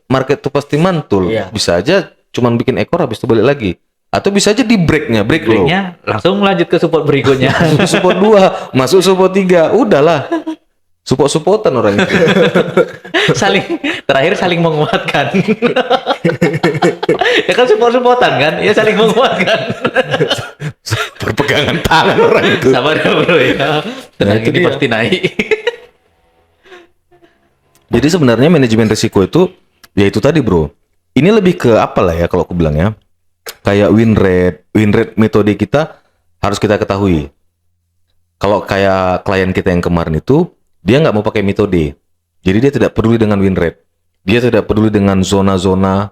market tuh pasti mantul. Bisa aja cuman bikin ekor habis itu balik lagi. Atau bisa aja di break low. Breaknya langsung lanjut ke support berikutnya. Masuk support 2, masuk support 3, udahlah. Support-supportan orang itu. Terakhir saling menguatkan. Ya kan support-supportan kan? Ya saling menguatkan. Berpegangan tangan orang itu. Sabar ya bro ya. Tenang, itu ini dia. pasti naik. Jadi sebenarnya manajemen risiko itu ya itu tadi bro. Ini lebih ke apa lah ya kalau aku bilang ya. Kayak win rate metode kita harus kita ketahui. Kalau kayak klien kita yang kemarin itu, dia nggak mau pakai metode. Jadi dia tidak peduli dengan win rate. Dia tidak peduli dengan zona-zona.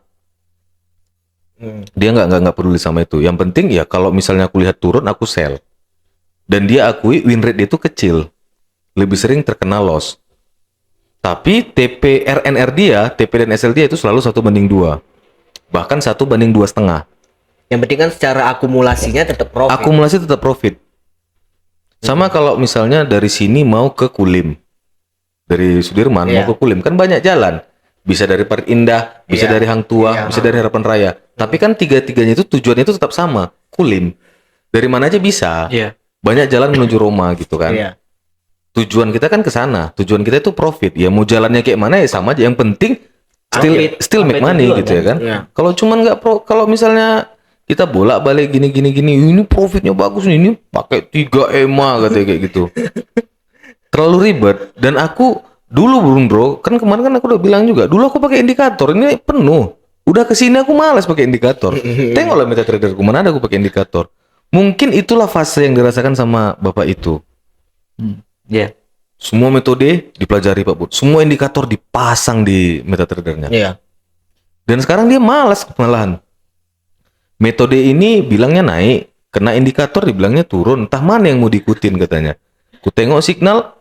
Dia nggak peduli sama itu. Yang penting ya kalau misalnya aku lihat turun, aku sell. Dan dia akui win rate dia itu kecil. Lebih sering terkena loss. Tapi TP RNR dia, TP dan SL dia itu selalu 1:2. Bahkan 1:2,5. Yang penting kan secara akumulasinya tetap profit. Akumulasi tetap profit. Sama kalau misalnya dari sini mau ke Kulim. Dari Sudirman mau ke Kulim. Kan banyak jalan. Bisa dari Parit Indah, bisa dari Hang Tua, bisa dari Harapan Raya. Tapi kan tiga-tiganya itu tujuannya itu tetap sama. Kulim. Dari mana aja bisa. Iya. Banyak jalan menuju Roma gitu kan. Iya. Tujuan kita kan ke sana. Tujuan kita itu profit. Ya mau jalannya kayak mana ya sama aja. Yang penting still make money gitu ya kan. Iya. Kalau cuman kalau misalnya kita bolak-balik gini ini profitnya bagus nih, ini pakai 3 EMA katanya kayak gitu. Terlalu ribet. Dan aku dulu bro, kan kemarin kan aku udah bilang juga, dulu aku pakai indikator, ini penuh. Udah kesini aku malas pakai indikator. Tengoklah MetaTrader mana ada aku pakai indikator. Mungkin itulah fase yang dirasakan sama bapak itu. Iya. Semua metode dipelajari Pak Bud. Semua indikator dipasang di MetaTrader-nya. Iya. Dan sekarang dia malas malahan. Metode ini bilangnya naik, kena indikator dibilangnya turun. Entah mana yang mau diikutin katanya. Ku tengok signal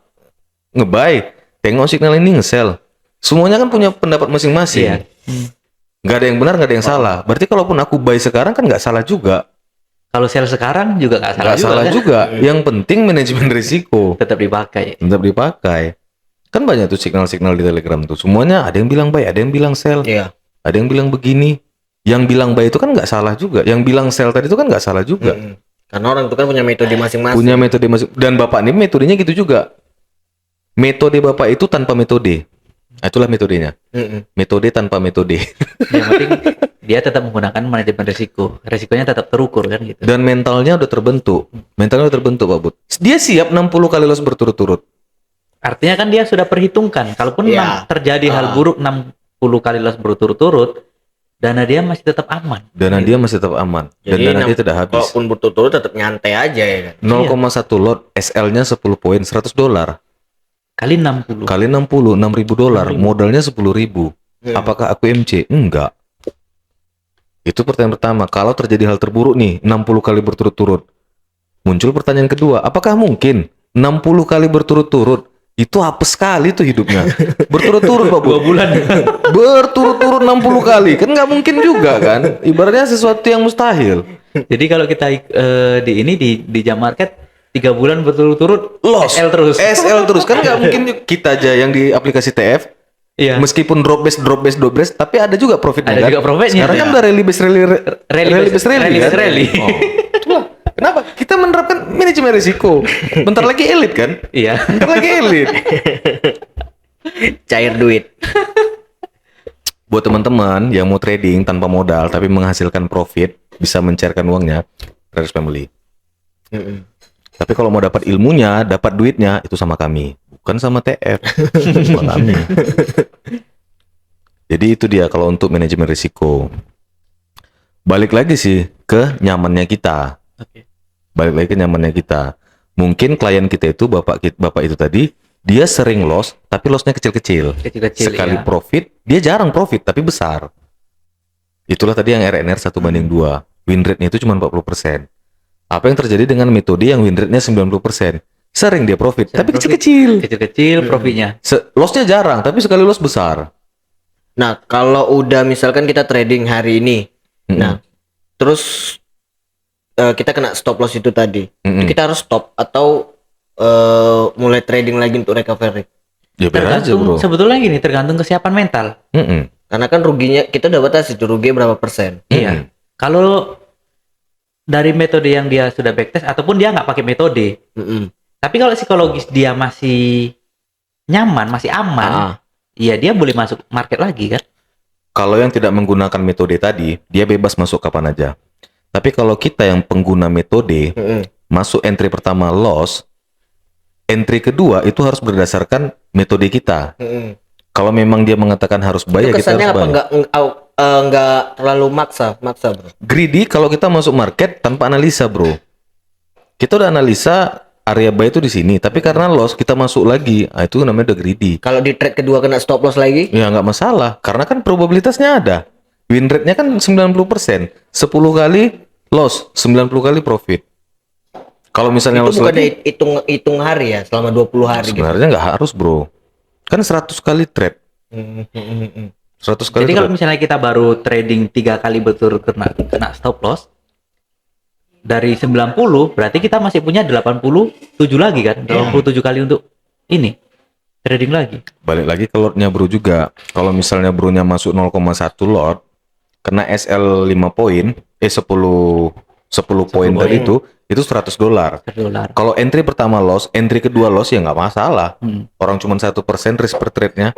nge-buy, tengok signal ini nge-sell. Semuanya kan punya pendapat masing-masing. Iya. Nggak ada yang benar, nggak ada yang salah. Berarti kalaupun aku buy sekarang kan nggak salah juga. Kalau sell sekarang juga nggak salah Nggak juga. salah Kan? juga. Yang penting manajemen risiko Tetap dipakai. tetap dipakai. Kan banyak tuh signal-signal di Telegram tuh. Semuanya ada yang bilang buy, ada yang bilang sell, Iya. ada yang bilang begini. Yang bilang buy itu kan nggak salah juga. Yang bilang sell tadi itu kan nggak salah juga. Karena orang itu kan punya metode masing-masing. Punya metode masing. Dan bapak ini metodenya gitu juga. Metode bapak itu tanpa metode. Nah, itulah metodenya. Metode tanpa metode. Yang penting dia tetap menggunakan manajemen risiko. Risikonya tetap terukur kan gitu. Dan mentalnya udah terbentuk. Mentalnya udah terbentuk Pak Bud. Dia siap 60 kali loss berturut-turut. Artinya kan dia sudah perhitungkan. Kalaupun Iya. terjadi hal buruk 60 kali loss berturut-turut, dana dia masih tetap aman. Dana dia masih tetap aman. Dan Jadi dana dia tidak habis. Walaupun berturut-turut tetap nyantai aja ya kan. 0,1 lot SL-nya 10 poin $100. Kali 60. Kali 60 $6.000. Modalnya 10.000. Apakah aku MC? Enggak. Itu pertanyaan pertama. Kalau terjadi hal terburuk nih 60 kali berturut-turut. Muncul pertanyaan kedua, apakah mungkin 60 kali berturut-turut? Itu apes sekali tuh hidupnya. Berturut-turut Pak Bu. 2 bulan. Berturut-turut 60 kali. Kan nggak mungkin juga kan. Ibaratnya sesuatu yang mustahil. Jadi kalau kita di jam market 3 bulan berturut-turut Loss. SL terus. SL terus. Kan nggak mungkin juga. Kita aja yang di aplikasi TF. Iya. Meskipun drop base, tapi ada juga profitnya Ada kan? juga profitnya. Sekarang kan Iya. udah rally base Rally kan? rally. Oh. Itulah. Kenapa? Kita menerapkan manajemen risiko. Bentar lagi elit kan? Iya. Bentar lagi elit. Cair duit. Buat teman-teman yang mau trading tanpa modal tapi menghasilkan profit, bisa mencairkan uangnya, Traders Family. Tapi kalau mau dapat ilmunya, dapat duitnya, itu sama kami, bukan sama TF, sama kami. Jadi itu dia kalau untuk manajemen risiko. Balik lagi sih ke nyamannya kita. Oke. Balik lagi ke nyamannya kita. Mungkin klien kita itu bapak itu tadi, dia sering loss, tapi lossnya kecil-kecil. Kecil-kecil Sekali ya. profit, dia jarang profit tapi besar. Itulah tadi yang RNR 1:2. Win rate-nya itu cuma 40%. Apa yang terjadi dengan metode yang win rate-nya 90%? Sering dia profit, tapi profit. kecil-kecil. Kecil-kecil profitnya. Loss-nya jarang, tapi sekali loss besar. Nah, kalau udah misalkan kita trading hari ini, nah, terus kita kena stop loss itu tadi, itu kita harus stop atau mulai trading lagi untuk recovery. Ya biar aja bro. Sebetulnya gini, tergantung kesiapan mental. Karena kan ruginya kita udah batas itu rugi berapa persen. Iya. Kalau dari metode yang dia sudah backtest ataupun dia nggak pakai metode, tapi kalau psikologis dia masih nyaman, masih aman, iya dia boleh masuk market lagi kan. Kalau yang tidak menggunakan metode tadi, dia bebas masuk kapan aja. Tapi kalau kita yang pengguna metode, masuk entry pertama loss, entry kedua itu harus berdasarkan metode kita. Kalau memang dia mengatakan harus buy, Itu ya kita kesannya harus apa buy. nggak terlalu maksa bro. Greedy kalau kita masuk market tanpa analisa, bro. Kita udah analisa area buy itu di sini, tapi karena loss kita masuk lagi, itu namanya udah greedy. Kalau di trade kedua kena stop loss lagi, Ya nggak masalah, karena kan probabilitasnya ada. Win rate-nya kan 90%. 10 kali loss, 90 kali profit. Kalau misalnya itu loss bukan lagi, hitung hari ya, selama 20 hari gitu. sebenarnya nggak harus, bro. Kan 100 kali trade. 100 kali Jadi kalau trade. misalnya kita baru trading 3 kali betul kena stop loss dari 90, berarti kita masih punya 87 lagi kan, 87 kali untuk ini trading lagi. Balik lagi ke lotnya bro juga. Kalau misalnya bro-nya masuk 0,1 lot, kena SL 5 poin, 10 poin tadi itu $100. $100. Kalau entry pertama loss, entry kedua loss ya nggak masalah. Orang cuma 1% risk per trade-nya,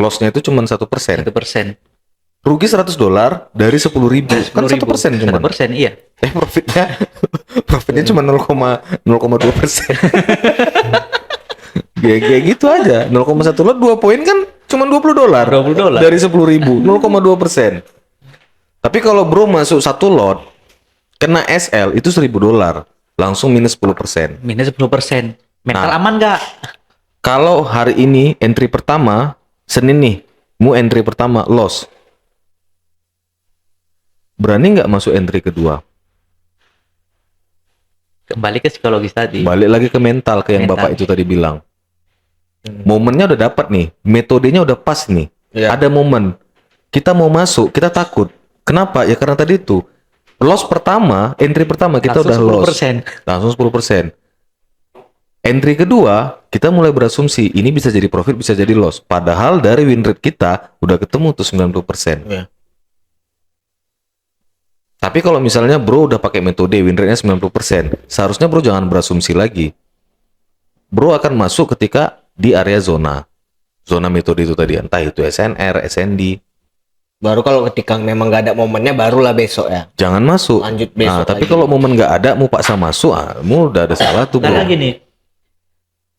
loss-nya itu cuma 1%. 1%. Rugi $100 dari 10.000, kan 1% cuma. 1%, iya. Profitnya cuma 0,2%. Kayak gitu aja. 0,1 lot 2 poin kan cuma $20. $20. Dari 10.000, 0,2%. Tapi kalau bro masuk 1 lot kena SL itu $1.000, langsung minus 10%. Minus 10%. Mental Nah. aman nggak? Kalau hari ini entry pertama Senin nih, mu entry pertama loss. Berani nggak masuk entry kedua? Kembali ke psikologis tadi. Balik lagi ke mental, ke yang Mental. Bapak itu tadi bilang. Momennya udah dapat nih, metodenya udah pas nih. Iya. Ada momen kita mau masuk, kita takut. Kenapa? Ya karena tadi itu loss pertama, entry pertama kita Langsung udah loss. 10%. Langsung 10%. Entry kedua, kita mulai berasumsi ini bisa jadi profit, bisa jadi loss. Padahal dari win rate kita udah ketemu tuh 90%. Iya. Tapi kalau misalnya bro udah pakai metode win rate-nya 90%, seharusnya bro jangan berasumsi lagi. Bro akan masuk ketika di area zona. Zona metode itu tadi, entah itu SNR, SND. Baru kalau ketika memang nggak ada momennya, barulah besok ya. Jangan masuk. Lanjut besok Nah, tapi lagi. kalau momen nggak ada, mau paksa masuk, mu udah ada salah tuh bro. Karena gini,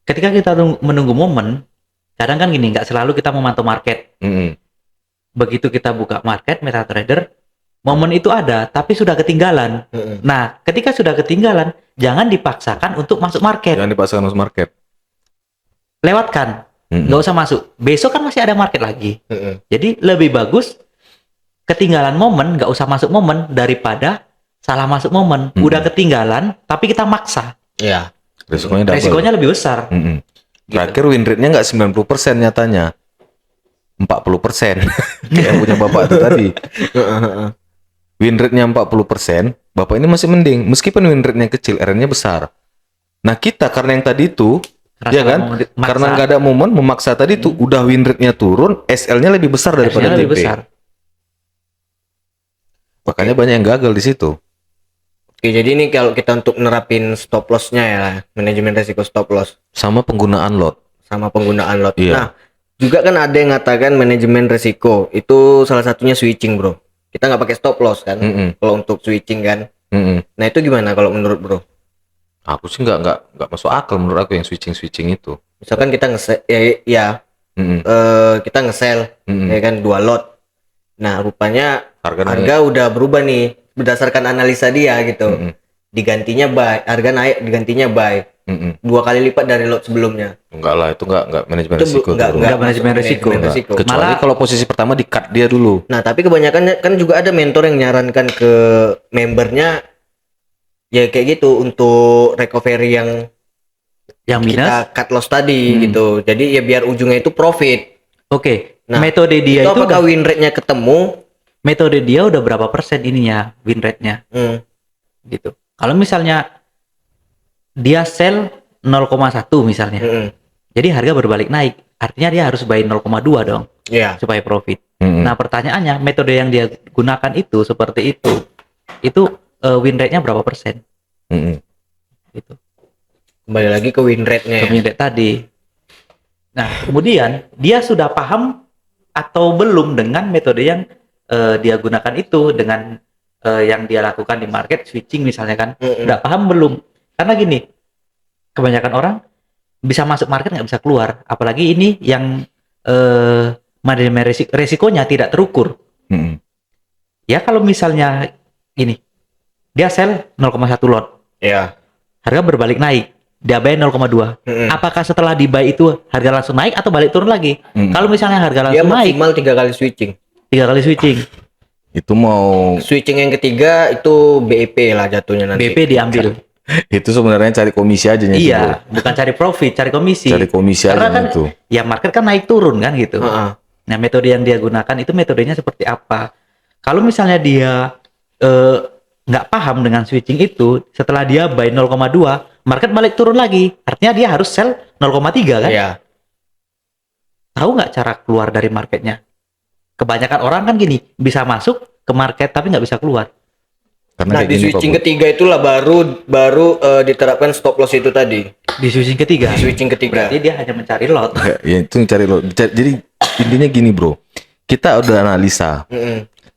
ketika kita menunggu momen, kadang kan gini, nggak selalu kita memantau market. Mm-mm. Begitu kita buka market, MetaTrader, momen itu ada, tapi sudah ketinggalan. Nah, ketika sudah ketinggalan, jangan dipaksakan untuk masuk market. Jangan dipaksakan masuk market. Lewatkan, Mm-mm. nggak usah masuk. Besok kan masih ada market lagi. Jadi lebih bagus ketinggalan momen, nggak usah masuk momen daripada salah masuk momen. Udah ketinggalan, tapi kita maksa. Iya. Resikonya double. Resikonya lebih besar. Mm-mm. Terakhir win rate-nya nggak 90% nyatanya. 40%. Kayak yang punya bapak itu tadi. Win rate-nya 40%, bapak ini masih mending. Meskipun win rate-nya kecil, RN-nya besar. Nah kita karena yang tadi itu, Karena ya kan? mau maksa. Karena nggak ada momen, memaksa tadi itu, udah win rate-nya turun, SL-nya lebih besar daripada Resikonya lebih TP. besar. Makanya banyak yang gagal di situ. Oke, jadi ini kalau kita untuk nerapin stop loss-nya ya, manajemen resiko stop loss Sama penggunaan lot. sama penggunaan lot. Iya. Nah, juga kan ada yang ngatakan manajemen resiko itu salah satunya switching, bro. Kita nggak pakai stop loss kan, Mm-mm. kalau untuk switching kan. Mm-mm. Nah itu gimana kalau menurut bro? Aku sih nggak masuk akal menurut aku yang switching itu. Misalkan kita nge Mm-mm. kita nge-sell Mm-mm. ya kan 2 lot. Nah rupanya Harga naik. harga udah berubah nih berdasarkan analisa dia gitu. Mm-mm. Digantinya buy, harga naik digantinya buy. Mm-mm. 2 kali lipat dari lot sebelumnya. Enggak lah, itu enggak manajemen Itu risiko. enggak Bro. Nggak manajemen masuk risiko. manajemen Enggak. risiko. Kecuali Malah- kalau posisi pertama di cut dia dulu. Nah, tapi kebanyakan kan juga ada mentor yang nyarankan ke membernya ya kayak gitu untuk recovery yang Yang minus, kita cut loss tadi gitu. Jadi ya biar ujungnya itu profit. oke. Nah, Metode dia itu itu apakah win rate-nya ketemu? metode dia udah berapa persen ininya win rate-nya gitu. Kalau misalnya dia sell 0,1 misalnya. Jadi harga berbalik naik. Artinya dia harus buy 0,2 dong Iya. supaya profit. Mm-mm. Nah, pertanyaannya metode yang dia gunakan itu seperti itu. Itu win rate-nya berapa persen? Mm-mm. Gitu. Kembali lagi ke win rate-nya. Ke win rate tadi. Nah, kemudian dia sudah paham atau belum dengan metode yang dia gunakan itu, dengan yang dia lakukan di market switching misalnya kan. Udah paham belum? Karena gini, kebanyakan orang bisa masuk market nggak bisa keluar, apalagi ini yang manajemen resikonya tidak terukur. Ya kalau misalnya gini, dia sell 0,1 lot, Ya. harga berbalik naik, dia buy 0,2. Apakah setelah di buy itu harga langsung naik atau balik turun lagi? Kalau misalnya harga Dia langsung naik, maksimal 3 kali switching. 3 kali switching, Itu mau Switching yang ketiga itu BEP lah jatuhnya nanti. BP diambil. itu sebenarnya cari komisi aja nih, Iya, bukan cari profit, cari komisi. Cari komisi Karena aja kan itu. ya market kan naik turun kan gitu. Heeh. Nah, metode yang dia gunakan itu metodenya seperti apa? Kalau misalnya dia nggak paham dengan switching itu, setelah dia buy 0,2, market balik turun lagi. Artinya dia harus sell 0,3 kan? Iya. Tahu nggak cara keluar dari marketnya? Kebanyakan orang kan gini, bisa masuk ke market tapi nggak bisa keluar. Karena Nah, kayak di gini, Pak switching Bro. ketiga itulah baru diterapkan stop loss itu tadi. Di switching ketiga. Di switching ketiga. Berarti dia hanya mencari lot. Ya itu cari lo. Jadi intinya gini, Bro. Kita udah analisa.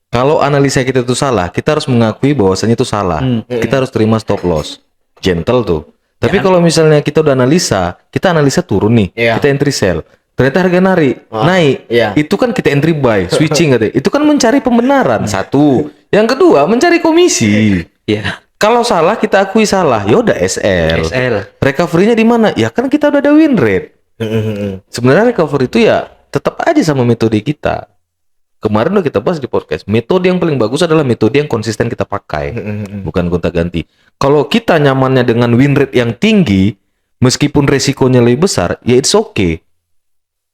Kalau analisa kita itu salah, kita harus mengakui bahwasannya itu salah. Kita harus terima stop loss. Gentle tuh. Tapi kalau misalnya kita udah analisa, kita analisa turun nih, Iya. kita entry sell. Ternyata harga naik. Iya. Itu kan kita entry buy, switching katanya. Itu kan mencari pembenaran. Satu. Yang kedua, mencari komisi. Iya. Kalau salah kita akui salah. Ya udah SL. SL. Recovery-nya di mana? Ya kan kita udah ada win rate. Sebenarnya recovery itu ya tetap aja sama metode kita. Kemarin udah kita bahas di podcast. Metode yang paling bagus adalah metode yang konsisten kita pakai, bukan gonta-ganti. Kalau kita nyamannya dengan win rate yang tinggi, meskipun resikonya lebih besar, ya it's okay.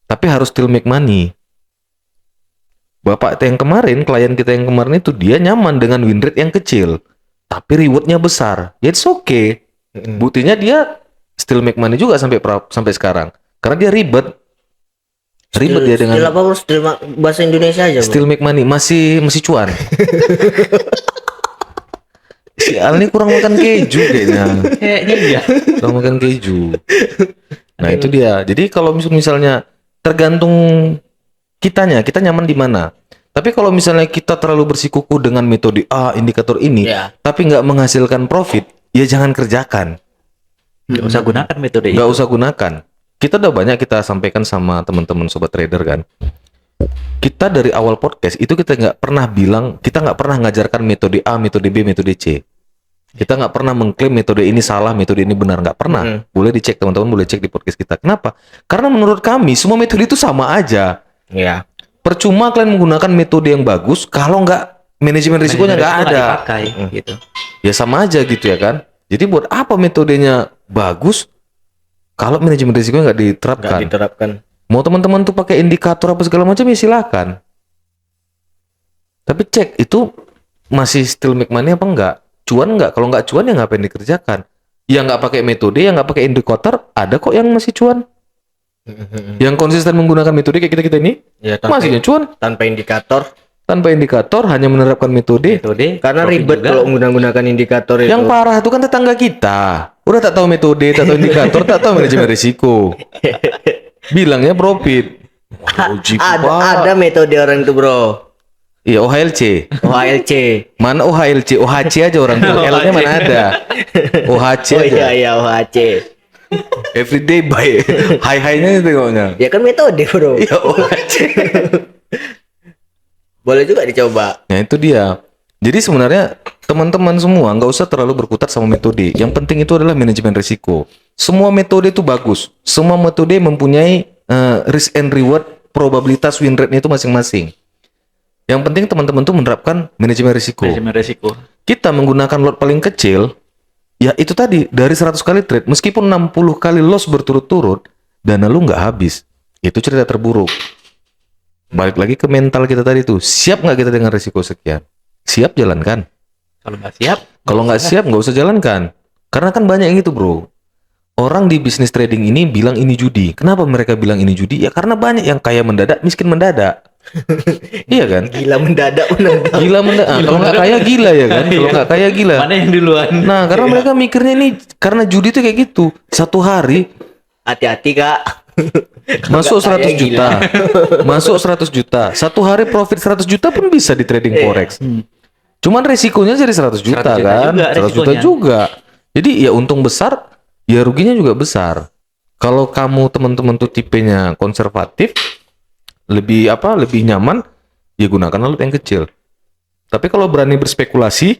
Tapi harus still make money. Bapak yang kemarin, klien kita yang kemarin itu dia nyaman dengan win rate yang kecil, tapi rewardnya besar. Ya it's okay. Buktinya dia still make money juga sampai sekarang. Karena dia ribet dia dengan Still apa bro? Still bahasa Indonesia aja bro. still make money, masih cuan. Si Al ini kurang makan keju kayaknya. Kayaknya iya. Kurang makan keju. Nah itu dia. Jadi kalau misalnya tergantung kita nyaman di mana. Tapi kalau misalnya kita terlalu bersikuku dengan metode indikator ini, Iya. tapi nggak menghasilkan profit, ya jangan kerjakan. Nggak usah gunakan metode itu. Nggak usah gunakan. Kita udah banyak kita sampaikan sama teman-teman sobat trader kan. Kita dari awal podcast itu kita nggak pernah bilang, kita nggak pernah ngajarkan metode A, metode B, metode C. Kita nggak pernah mengklaim metode ini salah, metode ini benar, nggak pernah. Boleh dicek teman-teman, boleh cek di podcast kita. Kenapa? Karena menurut kami semua metode itu sama aja. Iya. Percuma kalian menggunakan metode yang bagus kalau nggak manajemen risikonya nggak ada. Dipakai, gitu. Ya sama aja gitu ya kan. Jadi buat apa metodenya bagus kalau manajemen risikonya nggak diterapkan? Nggak diterapkan. Mau teman-teman tuh pakai indikator apa segala macam ya silakan. Tapi cek itu masih still make money apa enggak? Cuan enggak? Kalau enggak cuan ya ngapain dikerjakan? Yang nggak pakai metode, yang nggak pakai indikator, ada kok yang masih cuan. Yang konsisten menggunakan metode kayak kita ini, Ya, masihnya cuan. tanpa indikator. Tanpa indikator, hanya menerapkan metode. Metode. Karena profit ribet juga. kalau menggunakan indikator itu. Yang parah itu kan tetangga kita. Udah tak tahu metode, tak tahu indikator, tak tahu manajemen risiko. Bilangnya profit. Wajib, Pak. Ada metode orang itu bro. Iya, OHLC. OHLC. Mana OHLC? OHC aja orang tuh. L-nya mana ada? OHC Oh aja. iya OHC. Everyday buy. High-high-nya tengoknya. Ya kan metode bro. Ya OHC. Boleh juga dicoba. Nah itu dia. Jadi sebenarnya teman-teman semua nggak usah terlalu berkutat sama metode. Yang penting itu adalah manajemen risiko. Semua metode itu bagus. Semua metode mempunyai risk and reward, probabilitas win rate-nya itu masing-masing. Yang penting teman-teman tuh menerapkan manajemen risiko. Manajemen resiko. Kita menggunakan lot paling kecil, ya itu tadi dari 100 kali trade, meskipun 60 kali loss berturut-turut, dana lu nggak habis. Itu cerita terburuk. Balik lagi ke mental kita tadi tuh, siap nggak kita dengan risiko sekian? Siap jalankan. Kalau nggak siap, Kalau nggak siap nggak usah jalankan. Karena kan banyak yang gitu bro. Orang di bisnis trading ini bilang ini judi. Kenapa mereka bilang ini judi? Ya karena banyak yang kaya mendadak, miskin mendadak. Iya kan? Gila mendadak mendadak. Gila mendadak. Kalau nggak kaya gila ya kan? Kalau nggak kaya gila. mana yang duluan? Nah, karena mereka mikirnya ini karena judi itu kayak gitu. Satu hari Hati-hati kak. Masuk Nggak 100 kaya, juta. Masuk 100 juta. Satu hari profit 100 juta pun bisa di trading forex. Cuman resikonya jadi 100 juta 100 juta kan. juga 100 juta resikonya. juga. Jadi ya untung besar, ya ruginya juga besar. Kalau kamu teman-teman tuh tipenya konservatif, lebih nyaman, ya gunakan alat yang kecil. Tapi kalau berani berspekulasi,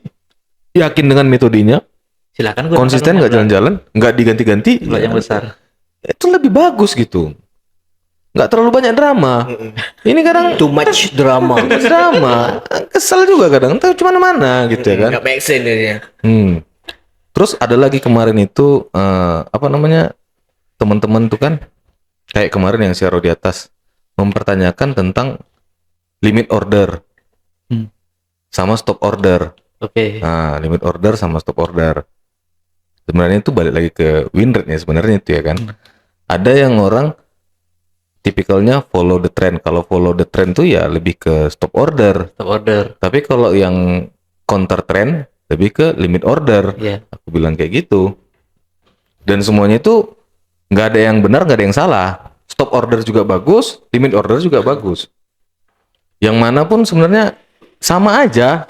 yakin dengan metodenya, Silakan gunakan konsisten, nggak jalan-jalan, nggak diganti-ganti, lot yang ya, besar. itu lebih bagus gitu. Nggak terlalu banyak drama. Ini kadang Too much drama. drama, kesel juga kadang. Tahu cuma mana gitu ya kan. Nggak make sense jadinya. Terus ada lagi kemarin itu teman-teman tuh kan kayak kemarin yang share di atas mempertanyakan tentang limit order sama stop order. Oke. Nah, limit order sama stop order. Sebenarnya itu balik lagi ke win rate-nya sebenarnya itu ya kan. Ada yang orang tipikalnya follow the trend. Kalau follow the trend tuh ya lebih ke stop order. Stop order. Tapi kalau yang counter trend lebih ke limit order. Iya. Aku bilang kayak gitu. Dan semuanya itu nggak ada yang benar, nggak ada yang salah. Stop order juga bagus, limit order juga bagus. Yang mana pun sebenarnya sama aja.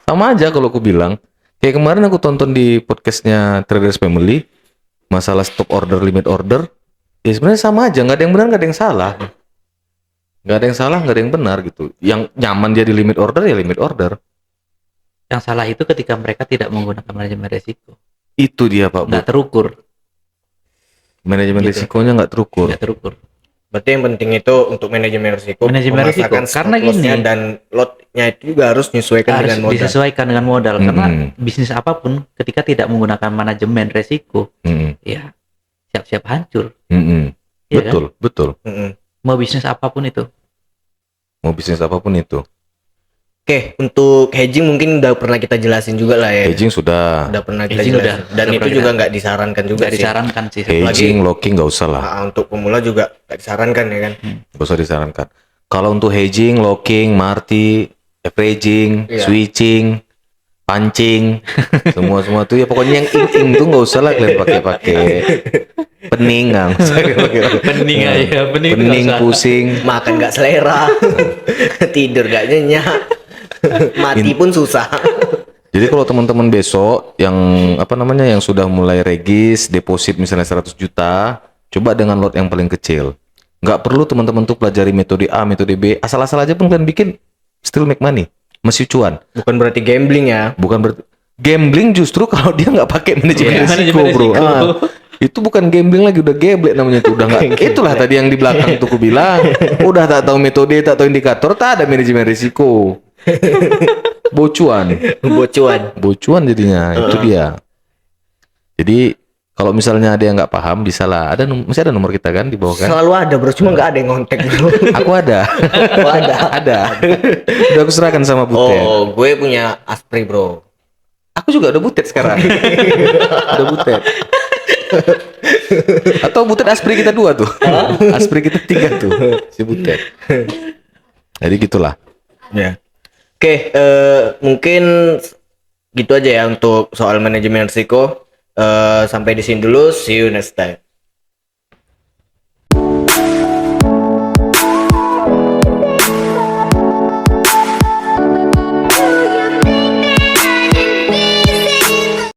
Sama aja kalau aku bilang. Kayak kemarin aku tonton di podcastnya Traders Family, masalah stop order, limit order. Ya sebenarnya sama aja, nggak ada yang benar, nggak ada yang salah. Nggak ada yang salah, nggak ada yang benar gitu. Yang nyaman jadi limit order ya limit order. Yang salah itu ketika mereka tidak menggunakan manajemen resiko. Itu dia Pak Bu. Nggak terukur. Manajemen Gitu. risikonya nggak terukur. Nggak terukur. Berarti yang penting itu untuk manajemen risiko, Manajemen risiko. memasakkan Karena stop loss-nya gini. dan lot-nya itu juga harus menyesuaikan Harus dengan modal. disesuaikan dengan modal. Karena Mm-mm. bisnis apapun ketika tidak menggunakan manajemen resiko, Mm-mm. ya siap-siap hancur. Mm-mm. Iya Betul, betul. Mm-mm. Mau bisnis apapun itu. Mau bisnis apapun itu. Oke, untuk hedging mungkin udah pernah kita jelasin juga lah ya. Hedging sudah. Udah pernah kita Hedging jelasin. Dan udah itu pernah juga kita- nggak disarankan juga Nggak sih. disarankan sih. Hedging, locking nggak usah lah. Untuk pemula juga nggak disarankan ya kan. Nggak usah disarankan. Kalau untuk hedging, locking, marti, averaging, Iya. switching, pancing, semua tuh ya pokoknya yang ing tuh nggak usah lah kalian pakai pening, nggak usah pakai Pening aja, pening itu pening, nggak usah. pusing. Makan nggak selera, tidur nggak nyenyak, mati pun susah. Jadi kalau teman-teman besok yang yang sudah mulai regis deposit misalnya 100 juta, coba dengan lot yang paling kecil. Nggak perlu teman-teman tuh pelajari metode A, metode B, asal-asal aja pun kalian bikin still make money, masih cuan. Bukan berarti gambling ya. Bukan berarti gambling justru kalau dia nggak pakai manajemen Iya, risiko, manajemen bro. risiko. Itu bukan gambling lagi, udah geblek namanya itu. Udah nggak. Itulah tadi yang di belakang tuh aku bilang. Udah tak tahu metode, tak tahu indikator, tak ada manajemen risiko. Bocuan, bocuan jadinya. Itu dia. Jadi kalau misalnya ada yang nggak paham, bisa lah. Masih ada nomor kita kan di bawah kan? Selalu ada bro, cuma nggak ada yang ngontek bro. Aku ada. Oh, ada. Ada. Udah aku serahkan sama Butet. Oh, gue punya Aspri bro. Aku juga udah Butet sekarang. Udah Butet. Atau Butet Aspri kita 2 tuh. Aspri kita 3 tuh. Si Butet. Jadi gitulah. Ya. Oke, mungkin gitu aja ya untuk soal manajemen risiko. Sampai di sini dulu. See you next time.